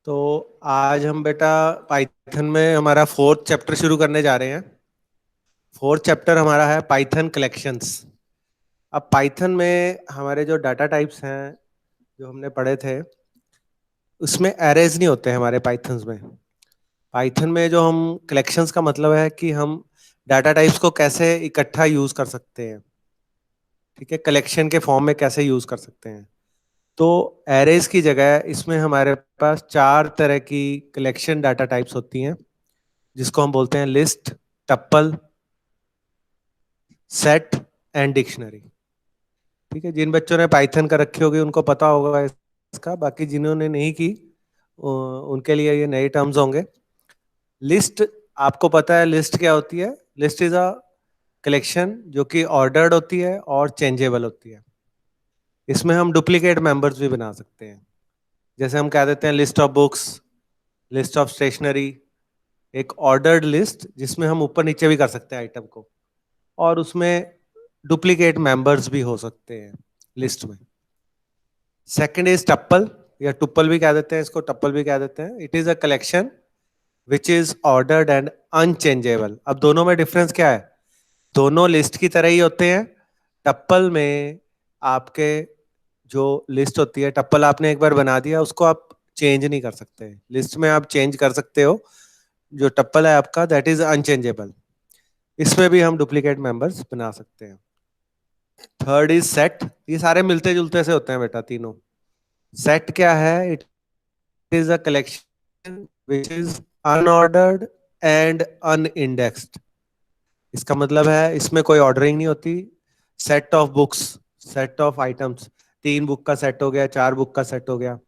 तो आज हम बेटा पाइथन में हमारा फोर्थ चैप्टर शुरू करने जा रहे हैं। फोर्थ चैप्टर हमारा है पाइथन कलेक्शंस। अब पाइथन में हमारे जो डाटा टाइप्स हैं जो हमने पढ़े थे उसमें एरेज नहीं होते हैं हमारे पाइथन में। पाइथन में जो हम कलेक्शंस का मतलब है कि हम डाटा टाइप्स को कैसे इकट्ठा यूज कर सकते हैं, ठीक है, कलेक्शन के फॉर्म में कैसे यूज कर सकते हैं। तो एरेज की जगह इसमें हमारे पास चार तरह की कलेक्शन डाटा टाइप्स होती हैं जिसको हम बोलते हैं list, tuple, set and dictionary. ठीक है, जिन बच्चों ने पाइथन कर रखी होगी उनको पता होगा इसका, बाकी जिन्होंने नहीं की उनके लिए ये नए टर्म्स होंगे। लिस्ट, आपको पता है लिस्ट क्या होती है। लिस्ट इज अ कलेक्शन जो कि ऑर्डर्ड होती है और चेंजेबल होती है। इसमें हम डुप्लीकेट मेंबर्स भी बना सकते हैं। जैसे हम कह देते हैं list of books, list of stationery, एक ऑर्डर्ड लिस्ट जिसमें हम ऊपर नीचे भी कर सकते हैं आइटम को, और उसमें डुप्लीकेट मेंबर्स भी हो सकते हैं लिस्ट में। सेकंड इज टप्पल, या टुप्पल भी कह देते हैं इसको, टप्पल भी कह देते हैं। It is a collection which is ordered and unchangeable. अब दोनों में डिफरेंस क्या है? दोनों लिस्ट की तरह ही होते हैं। टप्पल में आपके जो लिस्ट होती है, टप्पल आपने एक बार बना दिया उसको आप चेंज नहीं कर सकते। लिस्ट में आप चेंज कर सकते हो। जो टप्पल है आपका दैट इज अनचेंजेबल। इसमें भी हम डुप्लीकेट मेंबर्स बना सकते हैं। Third is set. ये सारे मिलते जुलते से होते हैं बेटा तीनों। सेट क्या है? It is a collection which is unordered and unindexed. इसका मतलब है इसमें कोई ऑर्डरिंग नहीं होती। Set of books, set of items, 3 book का सेट हो गया, 4 बुक का सेट हो गया,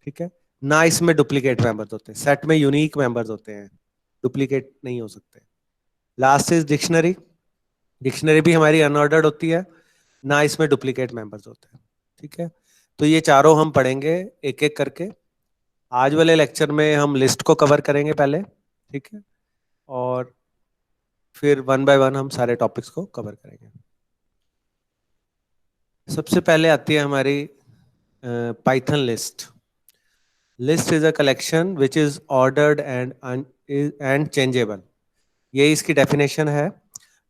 ठीक है ना। इसमें डुप्लीकेट मेंबर्स होते हैं। सेट में यूनिक मेंबर्स होते हैं, डुप्लीकेट नहीं हो सकते। Last is dictionary. डिक्शनरी भी हमारी अनऑर्डर्ड होती है, ना इसमें डुप्लीकेट मेंबर्स होते हैं, ठीक है। तो ये चारों हम पढ़ेंगे एक एक करके। आज वाले लेक्चर में हम लिस्ट को कवर करेंगे पहले, ठीक है, और फिर वन बाय वन हम सारे टॉपिक्स को कवर करेंगे। सबसे पहले आती है हमारी Python list. List is a collection which is ordered and changeable. ये इसकी डेफिनेशन है।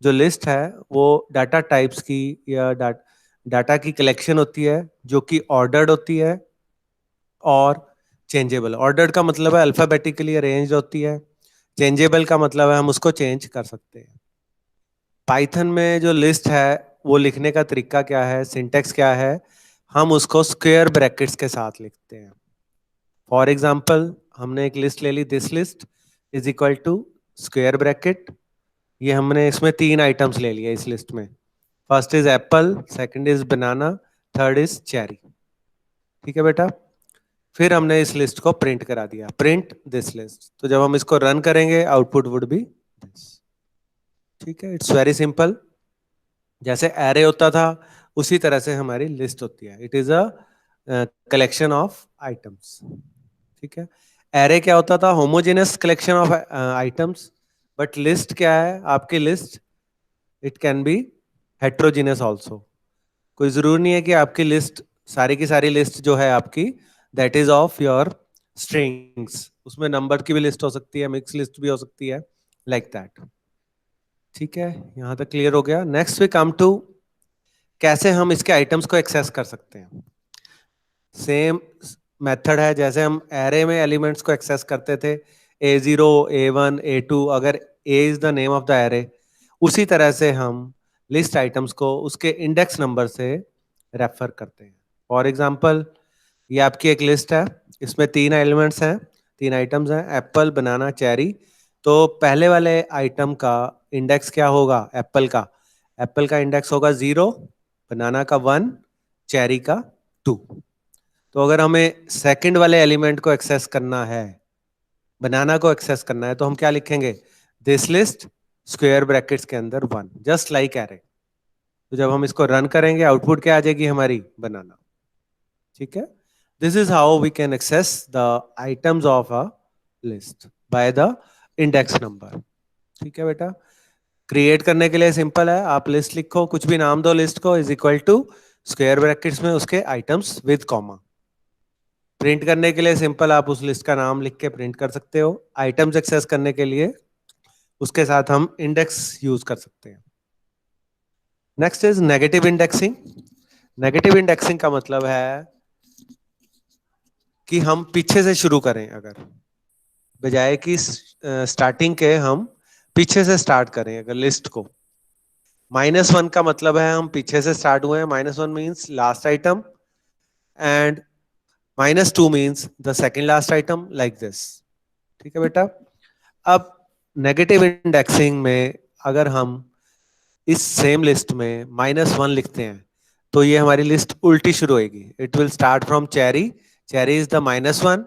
जो लिस्ट है वो डाटा टाइप्स की या डाटा की कलेक्शन होती है जो कि ऑर्डर्ड होती है और चेंजेबल। ऑर्डर्ड का मतलब है अल्फाबेटिकली अरेंज होती है। चेंजेबल का मतलब है हम उसको चेंज कर सकते हैं। पाइथन में जो लिस्ट है वो लिखने का तरीका क्या है, सिंटेक्स क्या है? हम उसको स्क्वायर ब्रैकेट्स के साथ लिखते हैं। फॉर एग्जाम्पल हमने एक लिस्ट ले ली, this list is equal to square bracket. ये हमने इसमें 3 आइटम्स ले लिए इस लिस्ट में। First is Apple, second is banana, third is cherry. ठीक है बेटा। फिर हमने इस लिस्ट को प्रिंट करा दिया, प्रिंट दिस लिस्ट। तो जब हम इसको रन करेंगे आउटपुट वुड बी दिस। ठीक है, इट्स वेरी सिंपल। जैसे एरे होता था उसी तरह से हमारी लिस्ट होती है। It is a collection of items. ठीक है। एरे क्या होता था? Homogeneous collection of items. But list क्या है आपकी? List it can be heterogeneous also. कोई जरूरी नहीं है कि आपकी लिस्ट, सारी की सारी लिस्ट जो है आपकी that is of your strings. उसमें नंबर की भी लिस्ट हो सकती है, मिक्स लिस्ट भी हो सकती है, लाइक दैट। ठीक है, यहां तक क्लियर हो गया। नेक्स्ट वी कम टू कैसे हम इसके आइटम्स को एक्सेस कर सकते हैं। सेम मेथड है जैसे हम एरे में एलिमेंट्स को एक्सेस करते थे, A0, A1, A2, अगर A is the name of the array, उसी तरह से हम लिस्ट आइटम्स को उसके इंडेक्स नंबर से रेफर करते हैं। फॉर एग्जांपल ये आपकी एक लिस्ट है, इसमें 3 एलिमेंट्स हैं, 3 आइटम्स हैं, एप्पल, बनाना, चेरी। तो पहले वाले आइटम का इंडेक्स क्या होगा? एप्पल का इंडेक्स होगा 0, बनाना का 1, चेरी का 2। तो अगर हमें सेकंड वाले एलिमेंट को एक्सेस करना है, बनाना को एक्सेस करना है, तो हम क्या लिखेंगे? दिस लिस्ट स्क्वायर ब्रैकेट्स के अंदर 1, जस्ट लाइक एरे। तो जब हम इसको रन करेंगे आउटपुट क्या आ जाएगी हमारी? बनाना। ठीक है, this is how we can access the items of a list by the index number. ठीक है बेटा। क्रिएट करने के लिए सिंपल है, आप लिस्ट लिखो, कुछ भी नाम दो लिस्ट को, is equal to square brackets में उसके आइटम्स विद कॉमा। प्रिंट करने के लिए सिंपल आप उस लिस्ट का नाम लिख के प्रिंट कर सकते हो। आइटम्स एक्सेस करने के लिए उसके साथ हम इंडेक्स यूज कर सकते हैं। Next is negative indexing. Negative indexing का मतलब है कि हम पीछे से शुरू करें, अगर बजाय कि स्टार्टिंग के हम पीछे से स्टार्ट करें अगर लिस्ट को। -1 का मतलब है हम पीछे से स्टार्ट हुए हैं, -1 means last item, and -2 means the second last item, like this. ठीक है बेटा। अब नेगेटिव इंडेक्सिंग में अगर हम इस सेम लिस्ट में -1 लिखते हैं तो ये हमारी लिस्ट उल्टी शुरू होगी। It will start from cherry, cherry is the -1,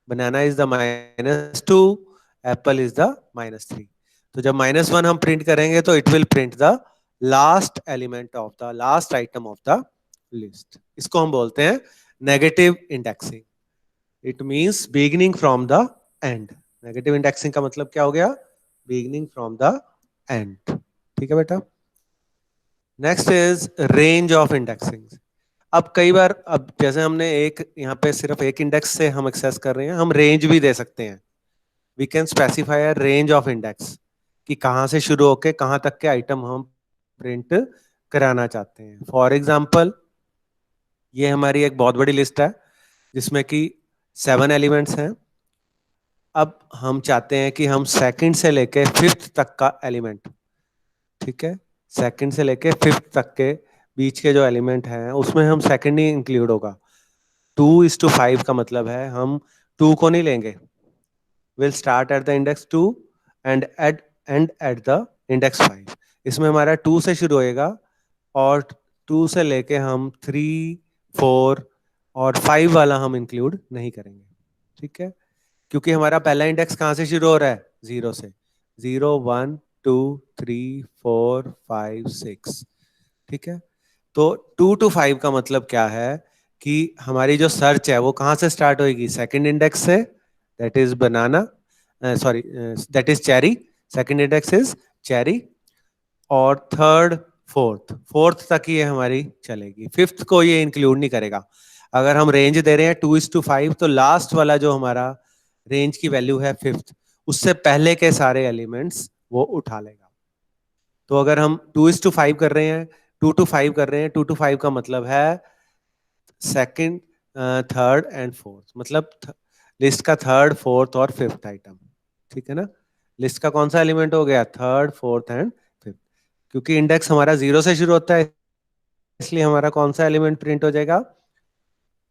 banana is the -2, Apple is the -3। तो जब -1 हम प्रिंट करेंगे तो it will print the last element of the last item of the list. इसको हम बोलते हैं negative indexing. It means beginning from the end. Negative indexing का मतलब क्या हो गया? Beginning from the end. ठीक है बेटा। Next is range of indexing. अब कई बार, अब जैसे हमने एक यहाँ पे सिर्फ एक इंडेक्स से हम एक्सेस कर रहे हैं, हम रेंज भी दे सकते हैं। We can specify a range of index कि कहाँ से शुरू होके कहाँ तक के आइटम हम प्रिंट कराना चाहते हैं। फॉर एग्जाम्पल, ये हमारी एक बहुत बड़ी लिस्ट है जिसमें कि 7 एलिमेंट्स हैं। अब हम चाहते हैं कि हम सेकंड से लेके फिफ्थ तक का एलिमेंट, ठीक है, सेकंड से लेके फिफ्थ तक के बीच के जो एलिमेंट हैं उसमें हम सेकंड ही इंक्लूड होगा। 2:5 का मतलब है हम 2 को नहीं लेंगे। Will start at the index 2 and at the index 5। इसमें हमारा 2 से शुरू होएगा और 2 से लेके हम 3, 4 और 5 वाला हम इंक्लूड नहीं करेंगे। ठीक है, क्योंकि हमारा पहला इंडेक्स कहाँ से शुरू हो रहा है? 0 से। 0, 1, 2, 3, 4, 5, 6। ठीक है, तो 2 to 5 का मतलब क्या है कि हमारी जो सर्च है वो कहाँ से स्टार्ट होगी? सेकंड इंडेक्स से, that is banana, sorry that is cherry. Second index is cherry, और थर्ड, फोर्थ तक ही ये हमारी चलेगी। फिफ्थ को ये इंक्लूड नहीं करेगा। अगर हम रेंज दे रहे हैं 2:5 तो लास्ट वाला जो हमारा रेंज की वैल्यू है फिफ्थ, उससे पहले के सारे एलिमेंट्स वो उठा लेगा। तो अगर हम 2:5 कर रहे हैं, 2 to 5 कर रहे हैं, 2 to 5 का मतलब है सेकंड, थर्ड एंड फोर्थ, मतलब लिस्ट का थर्ड, फोर्थ और फिफ्थ आइटम। ठीक है ना? लिस्ट का कौन सा एलिमेंट हो गया? Third, fourth and fifth. क्योंकि इंडेक्स हमारा 0 से शुरू होता है इसलिए हमारा कौन सा एलिमेंट प्रिंट हो जाएगा?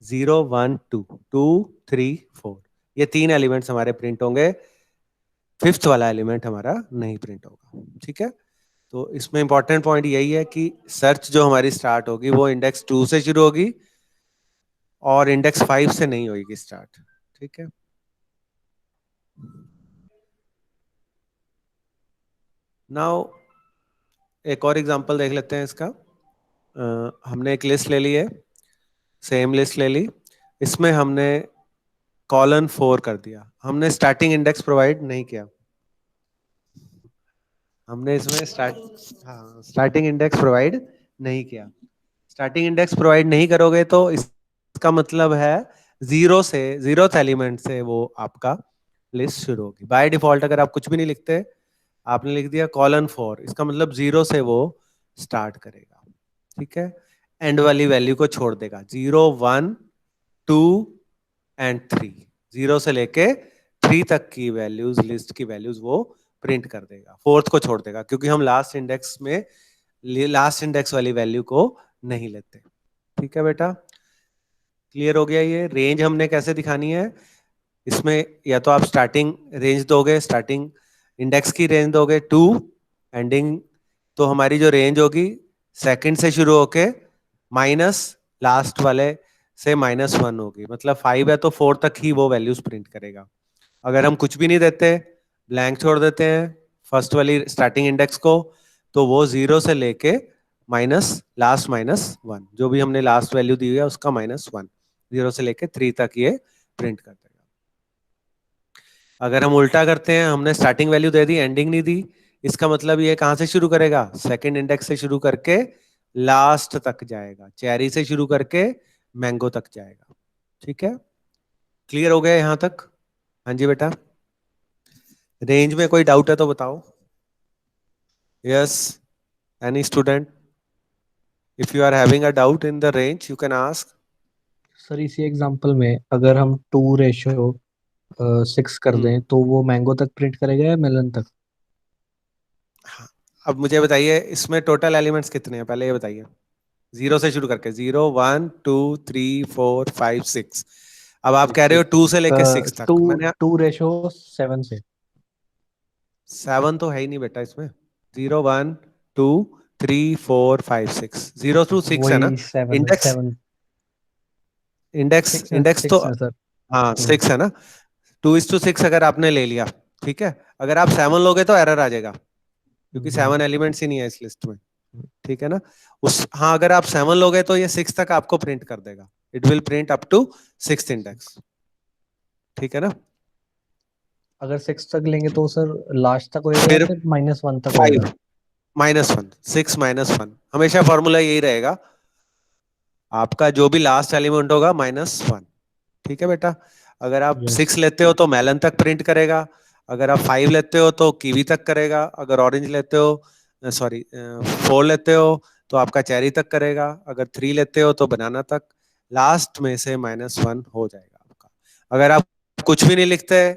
0, 1, 2, 2, 3, 4। ये 3 एलिमेंट्स हमारे प्रिंट होंगे, फिफ्थ वाला एलिमेंट हमारा नहीं प्रिंट होगा। ठीक है, तो इसमें इंपॉर्टेंट पॉइंट यही है कि सर्च जो हमारी स्टार्ट होगी वो इंडेक्स 2 से शुरू होगी और इंडेक्स 5 से नहीं होगी स्टार्ट। ठीक है, नाउ एक और एग्जांपल देख लेते हैं इसका। हमने एक लिस्ट ले ली है, सेम लिस्ट ले ली, इसमें हमने कॉलन 4 कर दिया। हमने स्टार्टिंग इंडेक्स प्रोवाइड नहीं किया। हमने इसमें स्टार्टिंग इंडेक्स प्रोवाइड नहीं किया। स्टार्टिंग इंडेक्स प्रोवाइड नहीं करोगे तो इसका मतलब है 0 से, 0th एलिमेंट से वो आपका लिस्ट शुरू होगी। बाय डिफॉल्ट अगर आप कुछ भी नहीं लिखते, आपने लिख दिया कॉलन 4, इसका मतलब 0 से वो स्टार्ट करेगा। ठीक है, एंड वाली वैल्यू को छोड़ देगा। 0, 1, 2 एंड 3, 0 से लेके 3 तक की वैल्यूज, लिस्ट की वैल्यूज वो प्रिंट कर देगा। फोर्थ को छोड़ देगा क्योंकि हम लास्ट इंडेक्स में लास्ट इंडेक्स वाली वैल्यू को नहीं लेते। ठीक है बेटा, क्लियर हो गया? ये रेंज हमने कैसे दिखानी है, इसमें या तो आप स्टार्टिंग रेंज दोगे, स्टार्टिंग इंडेक्स की रेंज दोगे 2, एंडिंग तो हमारी जो रेंज होगी सेकंड से शुरू होके माइनस लास्ट वाले से -1 होगी। मतलब 5 है तो 4 तक ही वो वैल्यूज प्रिंट करेगा। अगर हम कुछ भी नहीं देते, ब्लैंक छोड़ देते हैं फर्स्ट वाली स्टार्टिंग इंडेक्स को, तो वो 0 से लेके लास्ट -1, जो भी हमने लास्ट वैल्यू दी है उसका -1, 0 से लेके 3 तक ये प्रिंट कर देगा। अगर हम उल्टा करते हैं, हमने स्टार्टिंग वैल्यू दे दी, एंडिंग नहीं दी, इसका मतलब ये कहां से शुरू करेगा? सेकंड इंडेक्स से शुरू करके लास्ट तक जाएगा, चेरी से शुरू करके मैंगो तक जाएगा। ठीक है, क्लियर हो गया यहाँ तक? हाँ जी बेटा, रेंज में कोई डाउट है तो बताओ. Yes, any student, if you are having a doubt in the range you can ask. Sir इसी एग्जांपल में अगर हम 2:6 कर दें तो वो मैंगो तक प्रिंट करेगा या मेलन तक? अब मुझे बताइए इसमें टोटल एलिमेंट्स कितने हैं, पहले ये बताइए. जीरो से शुरू करके, 0, 1, 2, 3, 4, 5, 6. अब आप कह रहे हो 2 से लेके 6 टू तक. मैंने 2:7 से। 7 तो है ही नहीं बेटा इसमें. 0, 1, 2, 3, 4, 5, 6, 0 to 6 है ना. वही seven index seven index six index तो, सिक्स है सर। हाँ हम्म। 6 है ना. 2:6 अगर आपने ले लिया, ठीक है. अगर आप 7 लोगे तो एरर आ जाएगा, क्योंकि हम्म। 7 एलिमेंट्स ही नहीं है इस लिस्ट में. ठीक है ना. हाँ अगर आप 7 लोगे तो ये 6 तक आपको प्रिंट कर देगा. It will print up to 6th index. ठीक है ना. अगर 6 तक लेंगे तो सर लास्ट तक होएगा या फिर फिर -1 तक होएगा? 5, -1, 6 -1, हमेशा फॉर्मूला यही रहेगा. आपका जो भी लास्ट एलिमेंट होगा -1. ठीक है बेटा. अगर आप यस। 6 लेते हो तो मेलन तक प्रिंट करेगा. अगर आप 5 लेते हो तो कीवी तक करेगा. अगर ऑरेंज लेते हो, सॉरी 4 लेते हो तो आपका चेरी तक करेगा. अगर 3 लेते हो तो बनाना तक. लास्ट में से -1 हो जाएगा आपका. अगर आप कुछ भी नहीं लिखते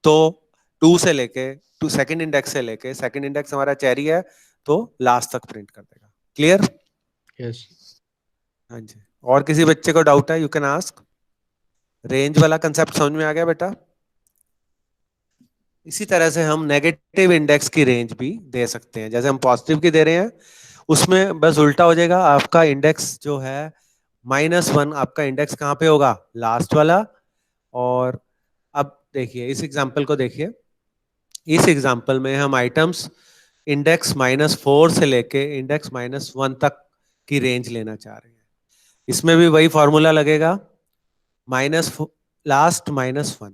तो 2 से लेके, टू सेकंड इंडेक्स से लेके, सेकंड इंडेक्स हमारा चेरी है तो लास्ट तक प्रिंट कर देगा. क्लियर? यस। हाँ जी. और किसी बच्चे को डाउट है, यू कैन आस्क. रेंज वाला कंसेप्ट समझ में आ गया बेटा? इसी तरह से हम नेगेटिव इंडेक्स की रेंज भी दे सकते हैं. जैसे हम पॉजिटिव की दे रहे हैं, उसमें बस उल्टा हो जाएगा. आपका इंडेक्स जो है -1, आपका इंडेक्स कहाँ पे होगा? लास्ट वाला. और अब देखिए इस एग्जाम्पल को देखिए. इस एग्जाम्पल में हम आइटम्स इंडेक्स -4 से लेके इंडेक्स -1 तक की रेंज लेना चाह रहे हैं. इसमें भी वही फॉर्मूला लगेगा. माइनस लास्ट -1,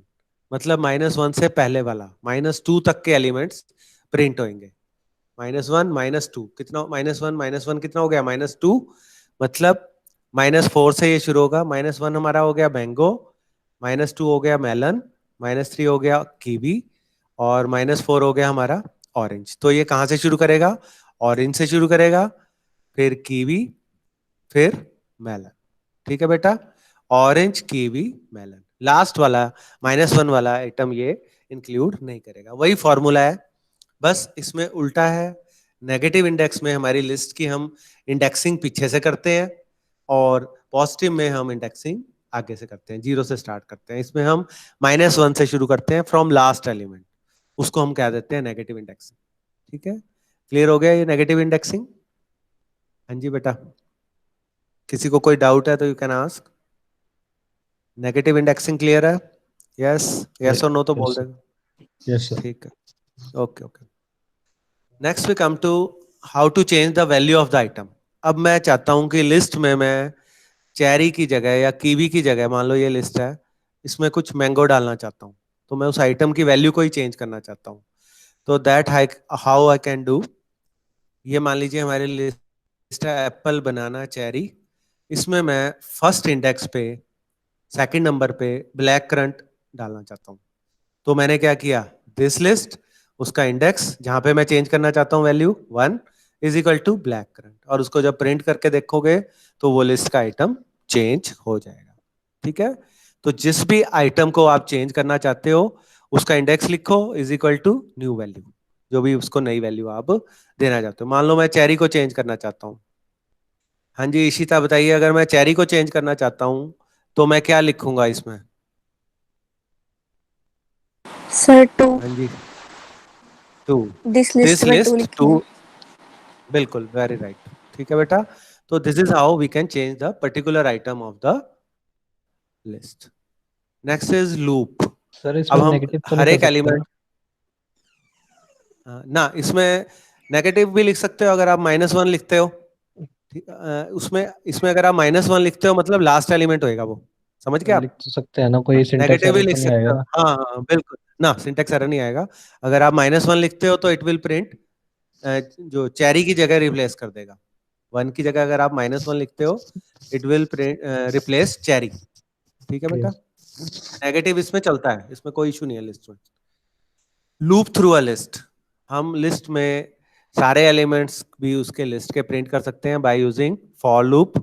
मतलब -1 से पहले वाला -2 तक के एलिमेंट्स प्रिंट होंगे. -1, -2 कितना? -1 कितना हो गया? -2. मतलब -4 से ये शुरू होगा. -1 हमारा हो गया मैंगो, -2 हो गया मेलन, -3 हो गया कीवी, और -4 हो गया हमारा ऑरेंज. तो ये कहाँ से शुरू करेगा? ऑरेंज से शुरू करेगा, फिर कीवी, फिर मेलन. ठीक है बेटा. Orange, kiwi, melon. लास्ट वाला -1 वाला आइटम ये इंक्लूड नहीं करेगा. वही फॉर्मूला है, बस इसमें उल्टा है. नेगेटिव इंडेक्स में हमारी लिस्ट की हम इंडेक्सिंग पीछे से करते हैं, और पॉजिटिव में हम इंडेक्सिंग आगे से करते हैं, 0 से स्टार्ट करते हैं. इसमें हम -1 से शुरू करते हैं फ्रॉम लास्ट एलिमेंट. उसको हम कह देते हैं नेगेटिव इंडेक्सिंग. ठीक है. क्लियर हो गया ये नेगेटिव इंडेक्सिंग? हाँ जी बेटा. किसी को कोई डाउट है तो you can ask. Negative indexing clear है? यस, यस और नो तो बोल यस। देगा. Yes sir. ठीक है. Okay okay. Next we come to how to change the value of the item. अब मैं चाहता हूं कि लिस्ट में मैं चेरी की जगह या कीवी की जगह, मान लो ये लिस्ट है, इसमें कुछ मैंगो डालना चाहता हूं. तो मैं उस आइटम की वैल्यू को ही चेंज करना चाहता हूं. तो that how I can do. ये मान लीजिए हमारी लिस्ट है एप्पल, बनाना, चेरी. इसमें मैं फर्स्ट इंडेक्स पे, सेकंड नंबर पे ब्लैक करंट डालना चाहता हूँ. तो मैंने क्या किया, दिस लिस्ट, उसका इंडेक्स जहां पे मैं चेंज करना चाहता हूँ value 1 is equal to black currant, और उसको जब प्रिंट करके देखोगे तो वो लिस्ट का आइटम चेंज हो जाएगा. ठीक है. तो जिस भी आइटम को आप चेंज करना चाहते हो उसका इंडेक्स लिखो is equal to new value, जो भी उसको नई वैल्यू आप देना चाहते हो. मान लो मैं चेरी को चेंज करना चाहता हूँ. हाँ जी इशिता बताइए, अगर मैं चेरी को चेंज करना चाहता हूँ तो मैं क्या लिखूंगा इसमें? सर 2, हाँ जी, 2. दिस लिस्ट दिस में 2 लिस्ट टू. लिखेंगे. बिल्कुल, वेरी राइट. ठीक है बेटा. तो this is how we can change the particular item of the list. Next is loop. Sir अब इसमें हम नेगेटिव तो नहीं हर कर एक सकते एलिमेंट, ना? ना इसमें नेगेटिव भी लिख सकते हो अगर आप -1 लिखते हो. उसमें इसमें अगर आप -1 लिखते हो मतलब लास्ट एलिमेंट होएगा वो. समझ गए लिख आप? तो सकते हैं ना, कोई सिंटेक्स नेगेटिव भी एरर लिख तो नहीं सकते आएगा हो, ना? हाँ हाँ बिल्कुल. ना सिंटेक्स एरर नहीं आएगा. अगर आप -1 लिखते हो तो इट विल प्रिंट, जो चेरी की जगह रिप्लेस कर देगा. 1 की जगह अगर आप -1 लिखते हो इट विल रिप्लेस चेरी. ठीक है बेटा. यस। नेगेटिव इसमें चलता है, इसमें कोई इशू नहीं है लिस्ट में। लूप थ्रू अ लिस्ट, हम लिस्ट में सारे एलिमेंट्स भी उसके लिस्ट के प्रिंट कर सकते हैं by using for loop.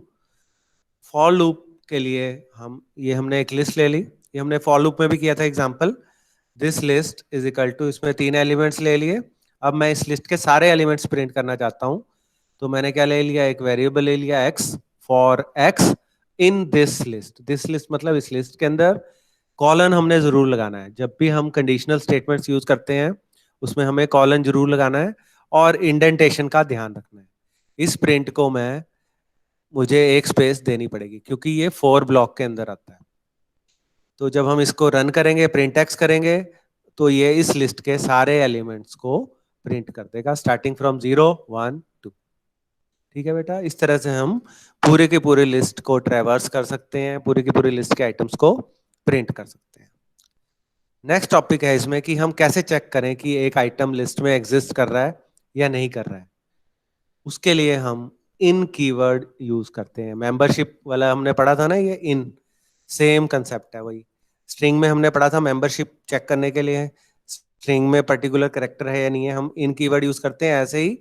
For loop के लिए हमने एक लिस्ट ले ली, ये हमने फॉर लूप में भी किया था example. This list is equal to, इसमें 3 एलिमेंट्स ले लिए। अब मैं इस लिस्ट के सारे एलिमेंट्स प्रिंट करना चाहता हूं, तो मैंने क्या ले लिया, एक वेरिएबल ले लिया x, for x in this list. This list मतलब इस लिस्ट के अंदर कॉलन हमने जरूर लगाना है। जब भी हम कंडीशनल स्टेटमेंट्स यूज करते हैं उसमें हमें कॉलन जरूर लगाना है और इंडेंटेशन का ध्यान रखना है। इस प्रिंट को मुझे एक स्पेस देनी पड़ेगी क्योंकि ये 4 ब्लॉक के अंदर आता है। तो जब हम इसको रन करेंगे, प्रिंट एक्स करेंगे, तो ये इस लिस्ट के सारे एलिमेंट्स को प्रिंट कर देगा स्टार्टिंग फ्रॉम 0 1 2। ठीक है बेटा, इस तरह से हम पूरे के पूरे लिस्ट को ट्रैवर्स कर सकते हैं, पूरे की पूरी लिस्ट के आइटम्स को प्रिंट कर सकते हैं। नेक्स्ट टॉपिक है इसमें कि हम कैसे चेक करें कि एक आइटम लिस्ट में एग्जिस्ट कर रहा है या नहीं कर रहा है। उसके लिए हम इन कीवर्ड यूज करते हैं। मेंबरशिप वाला हमने पढ़ा था ना, ये इन सेम कंसेप्ट है वही। स्ट्रिंग में हमने पढ़ा था मेंबरशिप चेक करने के लिए स्ट्रिंग में पर्टिकुलर कैरेक्टर है या नहीं है, हम इन कीवर्ड यूज करते हैं। ऐसे ही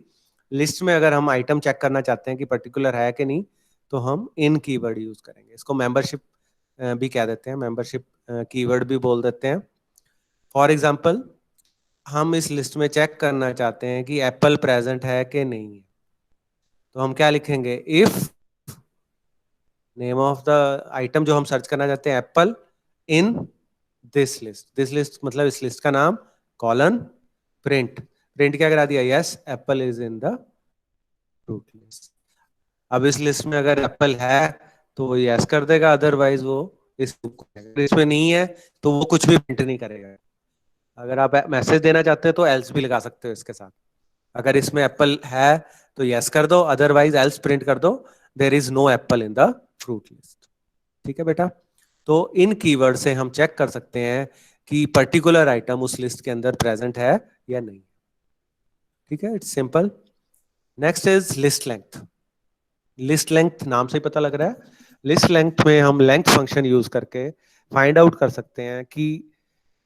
लिस्ट में अगर हम आइटम चेक करना चाहते हैं कि पर्टिकुलर है कि नहीं, तो हम इन कीवर्ड यूज करेंगे। इसको मेंबरशिप भी कह देते हैं, मेंबरशिप कीवर्ड भी बोल देते हैं। फॉर एग्जाम्पल, हम इस लिस्ट में चेक करना चाहते हैं कि एप्पल प्रेजेंट है कि नहीं है, तो हम क्या लिखेंगे, if name of the item जो हम सर्च करना चाहते हैं apple in this list. This list मतलब इस लिस्ट का नाम, कॉलन प्रिंट। प्रिंट क्या करा दिया, yes Apple is in the fruit list. अब इस लिस्ट में अगर एप्पल है तो वो यस कर देगा, अदरवाइज वो इस लिस्ट में नहीं है तो वो कुछ भी प्रिंट नहीं करेगा। अगर आप मैसेज देना चाहते हो तो एल्स भी लगा सकते हो इसके साथ। अगर इसमें एप्पल है तो यस कर दो, अदरवाइज एल्स प्रिंट कर दो, there is no apple in the fruit list. ठीक है बेटा, तो इन कीवर्ड से हम चेक कर सकते हैं कि पर्टिकुलर आइटम उस लिस्ट के अंदर प्रेजेंट है या नहीं। ठीक है, it's simple. Next is list length. List length नाम से ही पता लग रहा है, लिस्ट लेंथ में हम लेंथ फंक्शन यूज करके फाइंड आउट कर सकते हैं कि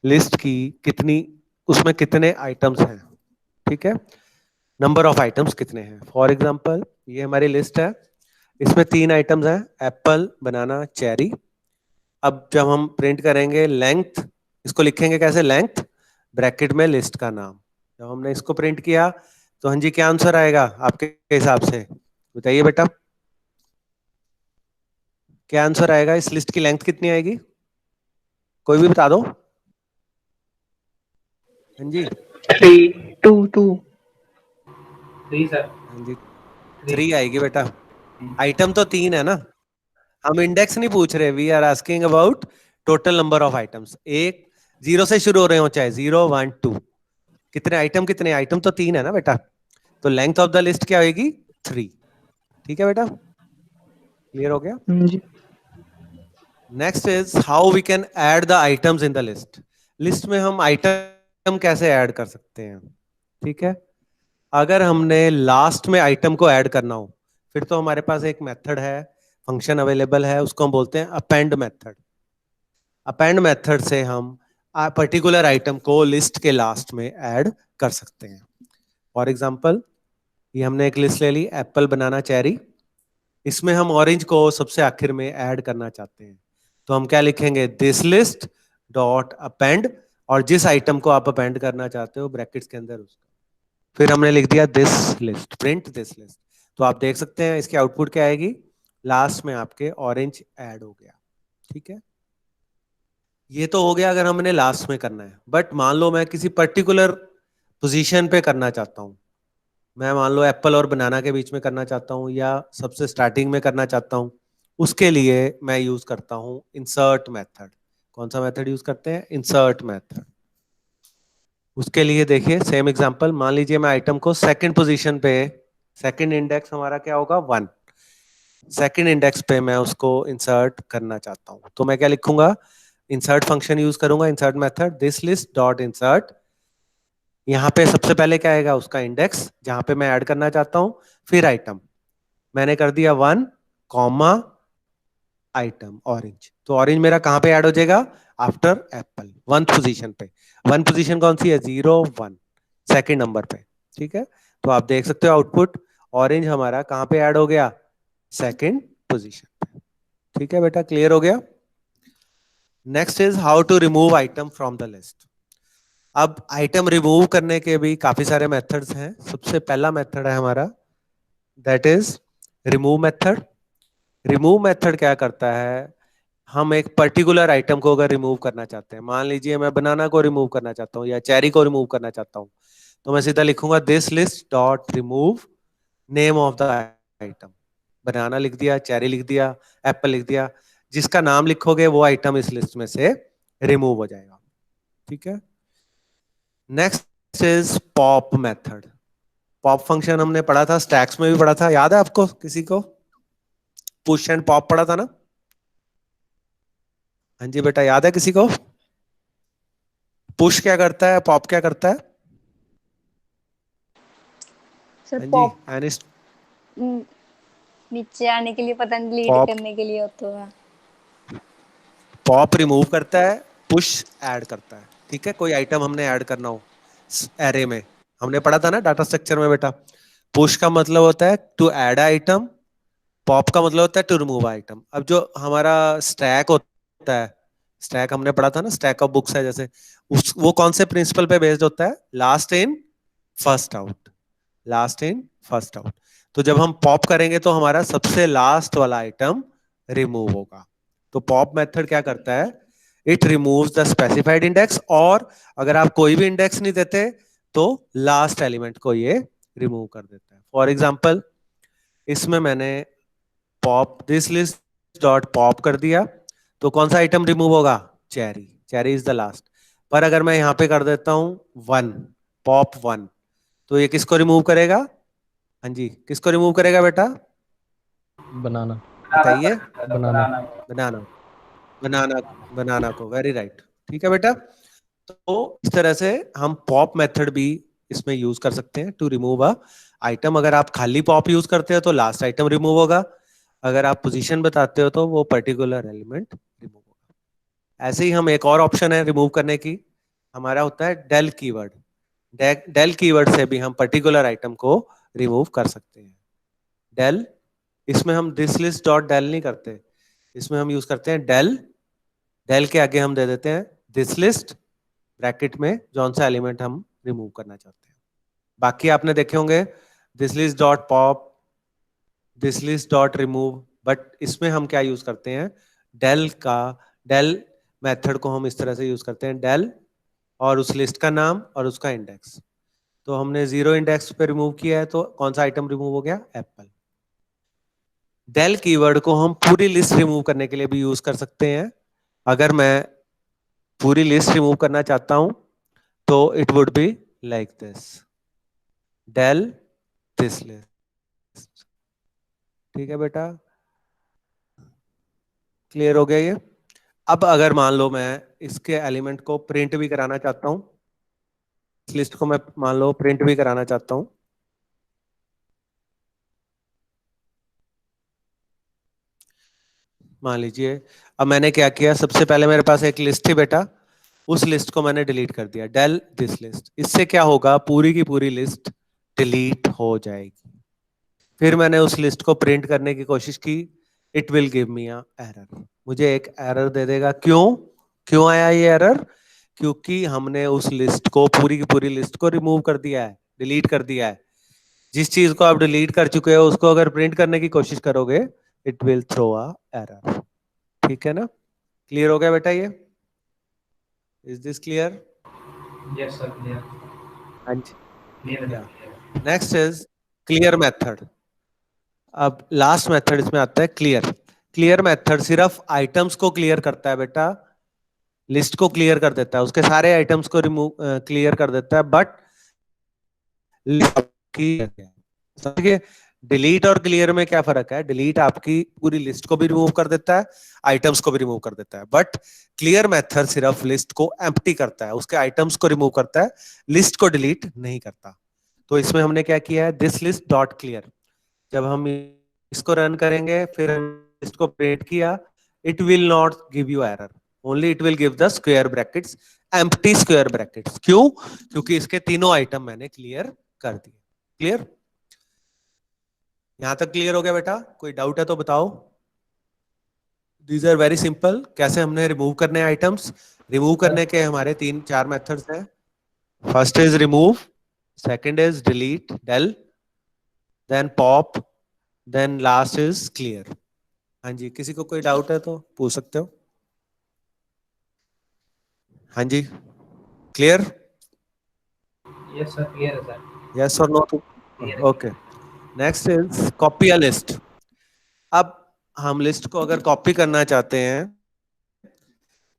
लिस्ट की कितनी, उसमें कितने आइटम्स हैं। ठीक है, नंबर ऑफ आइटम्स कितने हैं। फॉर एग्जांपल, ये हमारी लिस्ट है, इसमें 3 आइटम्स हैं, एप्पल, बनाना, चेरी। अब जब हम प्रिंट करेंगे लेंथ, इसको लिखेंगे कैसे, लेंथ ब्रैकेट में लिस्ट का नाम। जब हमने इसको प्रिंट किया तो हाँ जी, क्या आंसर आएगा आपके हिसाब से, बताइए बेटा, क्या आंसर आएगा, इस लिस्ट की लेंथ कितनी आएगी, कोई भी बता दो। हाँ जी, 3 सर। हाँ जी, 3 आएगी बेटा। आइटम तो 3 है ना, हम इंडेक्स नहीं पूछ रहे, we are asking about total number of items. एक 0 से शुरू हो रहे हो, चाहे 0 1 2, कितने आइटम, कितने आइटम तो 3 है ना बेटा, तो लेंथ ऑफ द लिस्ट क्या होगी, 3। ठीक है बेटा, क्लियर हो गया। जी। Next is how we can add the items in the list. List में हम आइटम कैसे ऐड कर सकते हैं। ठीक है, अगर हमने लास्ट में आइटम को ऐड करना हो फिर तो हमारे पास एक मेथड है, फंक्शन अवेलेबल है, उसको हम बोलते हैं अपेंड मेथड। अपेंड मेथड से हम पर्टिकुलर आइटम को लिस्ट के लास्ट में ऐड कर सकते हैं। फॉर एग्जांपल, ये हमने एक लिस्ट ले ली, एप्पल, बनाना, चेरी। इसमें हम ऑरेंज को सबसे आखिर में ऐड करना चाहते हैं, तो हम क्या लिखेंगे, दिस लिस्ट डॉट अपेंड, और जिस आइटम को आप अपेंड करना चाहते हो ब्रैकेट्स के अंदर उसका, फिर हमने लिख दिया this list, print this list. तो आप देख सकते हैं इसकी आउटपुट क्या आएगी, लास्ट में आपके ऑरेंज ऐड हो गया। ठीक है, ये तो हो गया अगर हमने लास्ट में करना है। बट मान लो मैं किसी पर्टिकुलर पोजीशन पे करना चाहता हूं, मैं मान लो एप्पल और बनाना के बीच में करना चाहता हूं या सबसे स्टार्टिंग में करना चाहता हूं, उसके लिए मैं यूज करता हूं इंसर्ट मेथड। कौन सा मेथड यूज करते हैं, इंसर्ट मेथड। उसके लिए देखिए सेम एग्जांपल, मान लीजिए मैं आइटम को सेकंड पोजीशन पे, सेकंड इंडेक्स हमारा क्या होगा 1, सेकंड इंडेक्स पे मैं उसको इंसर्ट करना चाहता हूं, तो मैं क्या लिखूंगा, इंसर्ट फंक्शन यूज करूंगा, insert method, this list dot insert. यहाँ पे सबसे पहले क्या आएगा, उसका इंडेक्स जहां पे मैं ऐड करना चाहता हूं, फिर आइटम मैंने कर दिया 1 कॉमा आइटम ऑरेंज, तो ऑरेंज मेरा कहां पे ऐड हो जाएगा? आफ्टर एप्पल, 1th पोजीशन पे। 1 पोजीशन कौन सी है? 0 1, सेकंड नंबर पे। ठीक है, तो आप देख सकते हो आउटपुट ऑरेंज हमारा कहां पे ऐड हो गया? सेकंड पोजीशन पे। ठीक है बेटा, क्लियर हो गया? Next is how to remove item from the list. अब आइटम रिमूव करने के भी काफी सारे मेथड्स हैं। सबसे पहला मेथड है हमारा, that is remove method. Remove method क्या करता है? हम एक पर्टिकुलर आइटम को अगर रिमूव करना चाहते हैं, मान लीजिए मैं बनाना को रिमूव करना चाहता हूँ या चेरी को रिमूव करना चाहता हूँ, तो मैं सीधा लिखूंगा this list dot remove name of the item. Banana लिख दिया, चेरी लिख दिया, एप्पल लिख दिया, जिसका नाम लिखोगे वो आइटम इस लिस्ट में से रिमूव हो जाएगा। ठीक है, next is pop method. Pop function हमने पढ़ा था, स्टैक्स में भी पढ़ा था, याद है आपको? किसी को पुश एंड पॉप पढ़ा था ना? हाँ जी बेटा, याद है किसी को? पुश क्या करता है, पॉप क्या करता है? सर हाँ जी, पॉप एनिस्ट। नीचे आने के लिए, पता नहीं लीड पॉप, करने के लिए होता है। पॉप रिमूव करता है, पुश ऐड करता है। ठीक है, कोई आइटम हमने ऐड करना हो एरे में, हमने पढ़ा था ना डाटा स्ट्रक्चर में बेटा। पुश का मतलब होता है टू ऐड आइटम, पॉप का मतलब होता है टू रिमूव आइटम। अब जो हमारा स्टैक होता है, स्टैक हमने पढ़ा था ना, स्टैक ऑफ बुक्स है जैसे, उस वो कौन से प्रिंसिपल पे बेस्ड होता है? Last in first out, last in first out. तो जब हम पॉप करेंगे तो हमारा सबसे लास्ट वाला आइटम रिमूव होगा। तो पॉप मेथड क्या करता है? It removes the specified index, और अगर आप कोई भी इंडेक्स नहीं देते तो लास्ट एलिमेंट को ये रिमूव कर देता है। फॉर एग्जाम्पल, इसमें मैंने pop this list dot pop कर दिया, तो कौन सा आइटम रिमूव होगा? Cherry, cherry is the last. पर अगर मैं यहां पे कर देता हूं 1, पॉप 1, तो ये किसको रिमूव करेगा? हाँ जी, किसको रिमूव करेगा बेटा? बनाना। बताइए। बनाना। बनाना, बनाना, बनाना को, वेरी राइट। ठीक है बेटा, तो इस तरह से हम पॉप मेथड भी इसमें यूज कर सकते हैं टू रिमूव अ आइटम। अगर आप खाली पॉप यूज करते हो तो लास्ट आइटम रिमूव होगा, अगर आप पोजीशन बताते हो तो वो पर्टिकुलर एलिमेंट रिमूव होगा। ऐसे ही हम एक और ऑप्शन है रिमूव करने की, हमारा होता है डेल कीवर्ड। डेल कीवर्ड से भी हम पर्टिकुलर आइटम को रिमूव कर सकते हैं। डेल, इसमें हम दिस लिस्ट डॉट डेल नहीं करते, इसमें हम यूज करते हैं डेल। डेल के आगे हम दे देते हैं दिस लिस्ट, ब्रैकेट में जौन सा एलिमेंट हम रिमूव करना चाहते हैं। बाकी आपने देखे होंगे this list dot pop, this list dot remove, but इसमें हम क्या यूज करते हैं? डेल का, डेल मेथड को हम इस तरह से यूज करते हैं, डेल और उस लिस्ट का नाम और उसका इंडेक्स। तो हमने 0 इंडेक्स पे रिमूव किया है, तो कौन सा आइटम रिमूव हो गया? एप्पल। डेल कीवर्ड को हम पूरी लिस्ट रिमूव करने के लिए भी यूज कर सकते हैं। अगर मैं पूरी लिस्ट रिमूव करना चाहता हूं तो it would be like this, del this list. ठीक है बेटा, क्लियर हो गया ये? अब अगर मान लो मैं इसके एलिमेंट को प्रिंट भी कराना चाहता हूं, इस लिस्ट को मैं मान लो प्रिंट भी कराना चाहता हूं, मान लीजिए। अब मैंने क्या किया, सबसे पहले मेरे पास एक लिस्ट थी बेटा, उस लिस्ट को मैंने डिलीट कर दिया, डेल दिस लिस्ट। इससे क्या होगा? पूरी की पूरी लिस्ट डिलीट हो जाएगी। फिर मैंने उस लिस्ट को प्रिंट करने की कोशिश की, it will give me a error, मुझे एक एरर दे देगा। क्यों? क्यों आया ये एरर? क्योंकि हमने उस लिस्ट को, पूरी की पूरी लिस्ट को रिमूव कर दिया है, डिलीट कर दिया है। जिस चीज को आप डिलीट कर चुके हो उसको अगर प्रिंट करने की कोशिश करोगे, it will throw a error. ठीक है ना? क्लियर हो गया बेटा ये? Is this clear? Yes, sir. Clear. हाँ जी, Clear. या नेक्स्ट इज क्लियर मेथड। अब लास्ट मेथड इसमें आता है क्लियर। क्लियर मेथड सिर्फ आइटम्स को क्लियर करता है बेटा, लिस्ट को क्लियर कर देता है, उसके सारे आइटम्स को रिमूव क्लियर कर देता है, बट समझिए डिलीट और क्लियर में क्या फर्क है? डिलीट आपकी पूरी लिस्ट को भी रिमूव कर देता है, आइटम्स को भी रिमूव कर देता है, बट क्लियर मेथड सिर्फ लिस्ट को एम्प्टी करता है, उसके आइटम्स को रिमूव करता है, लिस्ट को डिलीट नहीं करता। तो इसमें हमने क्या किया है, दिस लिस्ट डॉट क्लियर। जब हम इसको रन करेंगे, फिर हम लिस्ट को प्रिंट किया, it will not give you error, only it will give the square brackets, empty square brackets. क्यों? क्योंकि इसके तीनों आइटम मैंने क्लियर कर दिए. क्लियर? यहां तक क्लियर हो गया बेटा? कोई डाउट है तो बताओ. These are very simple. कैसे हमने रिमूव करने आइटम्स? रिमूव करने के हमारे 3-4 मेथड्स हैं. First is remove, second is delete del, then pop, then last is clear. हाँ जी, किसी को कोई डाउट है तो पूछ सकते हो. हाँ जी, clear? Yes, sir. Clear, sir. Yes और no? Okay. Next is copy a list. अब हम लिस्ट को अगर कॉपी करना चाहते हैं,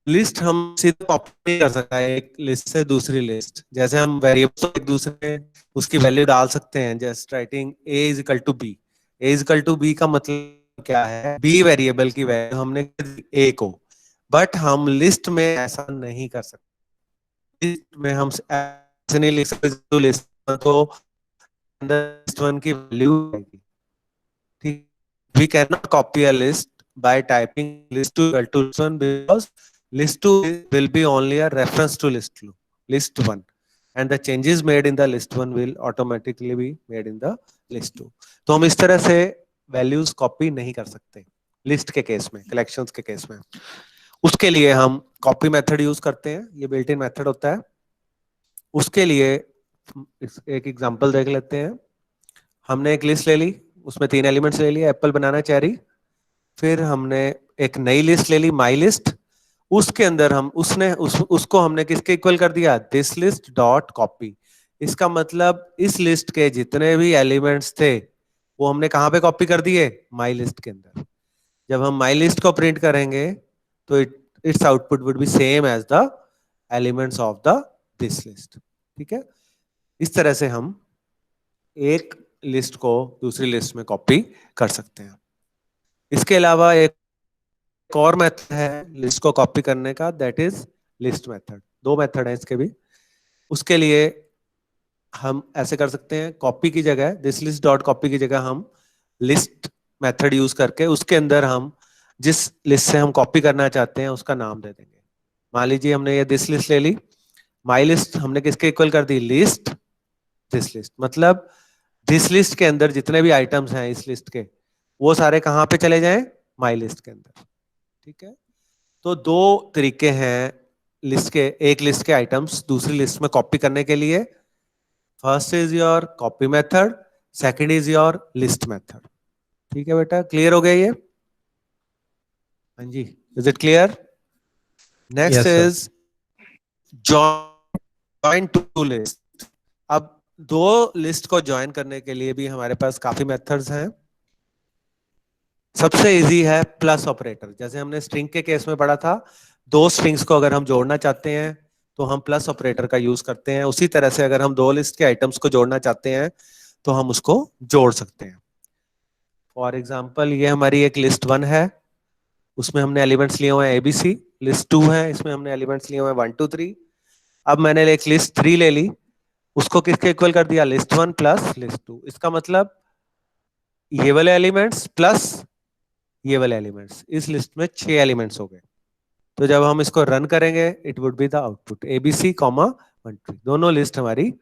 लिस्ट हम सीधे कॉपी नहीं कर सकते हैं एक लिस्ट से दूसरी लिस्ट. जैसे हम वेरिएबल एक दूसरे उसकी वैल्यू डाल सकते हैं, just writing a is equal to B. a is equal to B का मतलब क्या है? b वेरिएबल की वैल्यू हमने a को, बट हम लिस्ट में ऐसा नहीं कर सकते. लिस्ट में हम ऐसे नहीं लिख सकते तो लिस्ट तो लिस्ट वन की वैल्यू आएगी. ठीक, we cannot copy a list by typing list 2 equal to list 1 because list 2 will be only a reference to list 1, and the changes made in the list 1 will automatically be made in the list 2. तो हम इस तरह से values copy नहीं कर सकते list के case में, कलेक्शंस के केस में. उसके लिए हम कॉपी मेथड यूज करते हैं. ये बिल्ट इन मेथड होता है. उसके लिए एक एग्जांपल देख लेते हैं. हमने एक लिस्ट ले ली, उसमें 3 एलिमेंट्स ले लिए, एप्पल, बनाना, चेरी. फिर हमने एक नई लिस्ट ले ली, माई लिस्ट. उसके अंदर हम उसको हमने किसके इक्वल कर दिया? This list dot copy. इसका मतलब इस लिस्ट के जितने भी एलिमेंट्स थे वो हमने कहाँ पे कॉपी कर दिए? माई लिस्ट के अंदर. जब हम माई लिस्ट को प्रिंट करेंगे तो its output would be same as the elements of the this list. ठीक है? इस तरह से हम एक लिस्ट को दूसरी लिस्ट में कॉपी कर सकते हैं. इसके अलावा एक और मेथड है लिस्ट को कॉपी करने का, that is list method. 2 method है इसके भी. उसके लिए हम ऐसे कर सकते हैं, कॉपी की जगह दिस लिस्ट डॉट कॉपी की जगह हम लिस्ट मेथड यूज करके उसके अंदर हम जिस लिस्ट से हम कॉपी करना चाहते हैं उसका नाम दे देंगे. मान लीजिए हमने ये दिस लिस्ट ले ली, माई लिस्ट हमने किसके इक्वल कर दी? List this list. मतलब दिस लिस्ट के अंदर जितने भी आइटम्स हैं इस लिस्ट के, वो सारे कहाँ पे चले जाएं? माई लिस्ट के अंदर. ठीक है? तो 2 तरीके हैं लिस्ट के, एक लिस्ट के आइटम्स दूसरी लिस्ट में कॉपी करने के लिए. First is your copy method, second is your list method. ठीक है बेटा? क्लियर हो गया ये? हाँ जी, is it clear? Next is join two list. अब 2 लिस्ट को ज्वाइन करने के लिए भी हमारे पास काफी मेथड्स हैं. सबसे इजी है प्लस ऑपरेटर. जैसे हमने स्ट्रिंग के केस में पढ़ा था, 2 स्ट्रिंग्स को अगर हम जोड़ना चाहते हैं तो हम प्लस ऑपरेटर का यूज करते हैं. उसी तरह से अगर हम 2 लिस्ट के आइटम्स को जोड़ना चाहते हैं तो हम उसको जोड़ सकते हैं. फॉर एग्जाम्पल, ये हमारी एक लिस्ट 1 है, उसमें हमने एलिमेंट्स लिए हुए हैं ABC. लिस्ट 2 है, इसमें हमने एलिमेंट्स लिए हुए हैं 1 2 3. अब मैंने एक लिस्ट 3 ले ली, उसको किसके इक्वल कर दिया? List 1 plus list 2. इसका मतलब ये वाले एलिमेंट्स प्लस ये वाले एलिमेंट्स, इस लिस्ट में 6 एलिमेंट्स हो गए. तो जब हम इसको रन करेंगे it would be the output ABC, 1 2. दोनों लिस्ट हमारी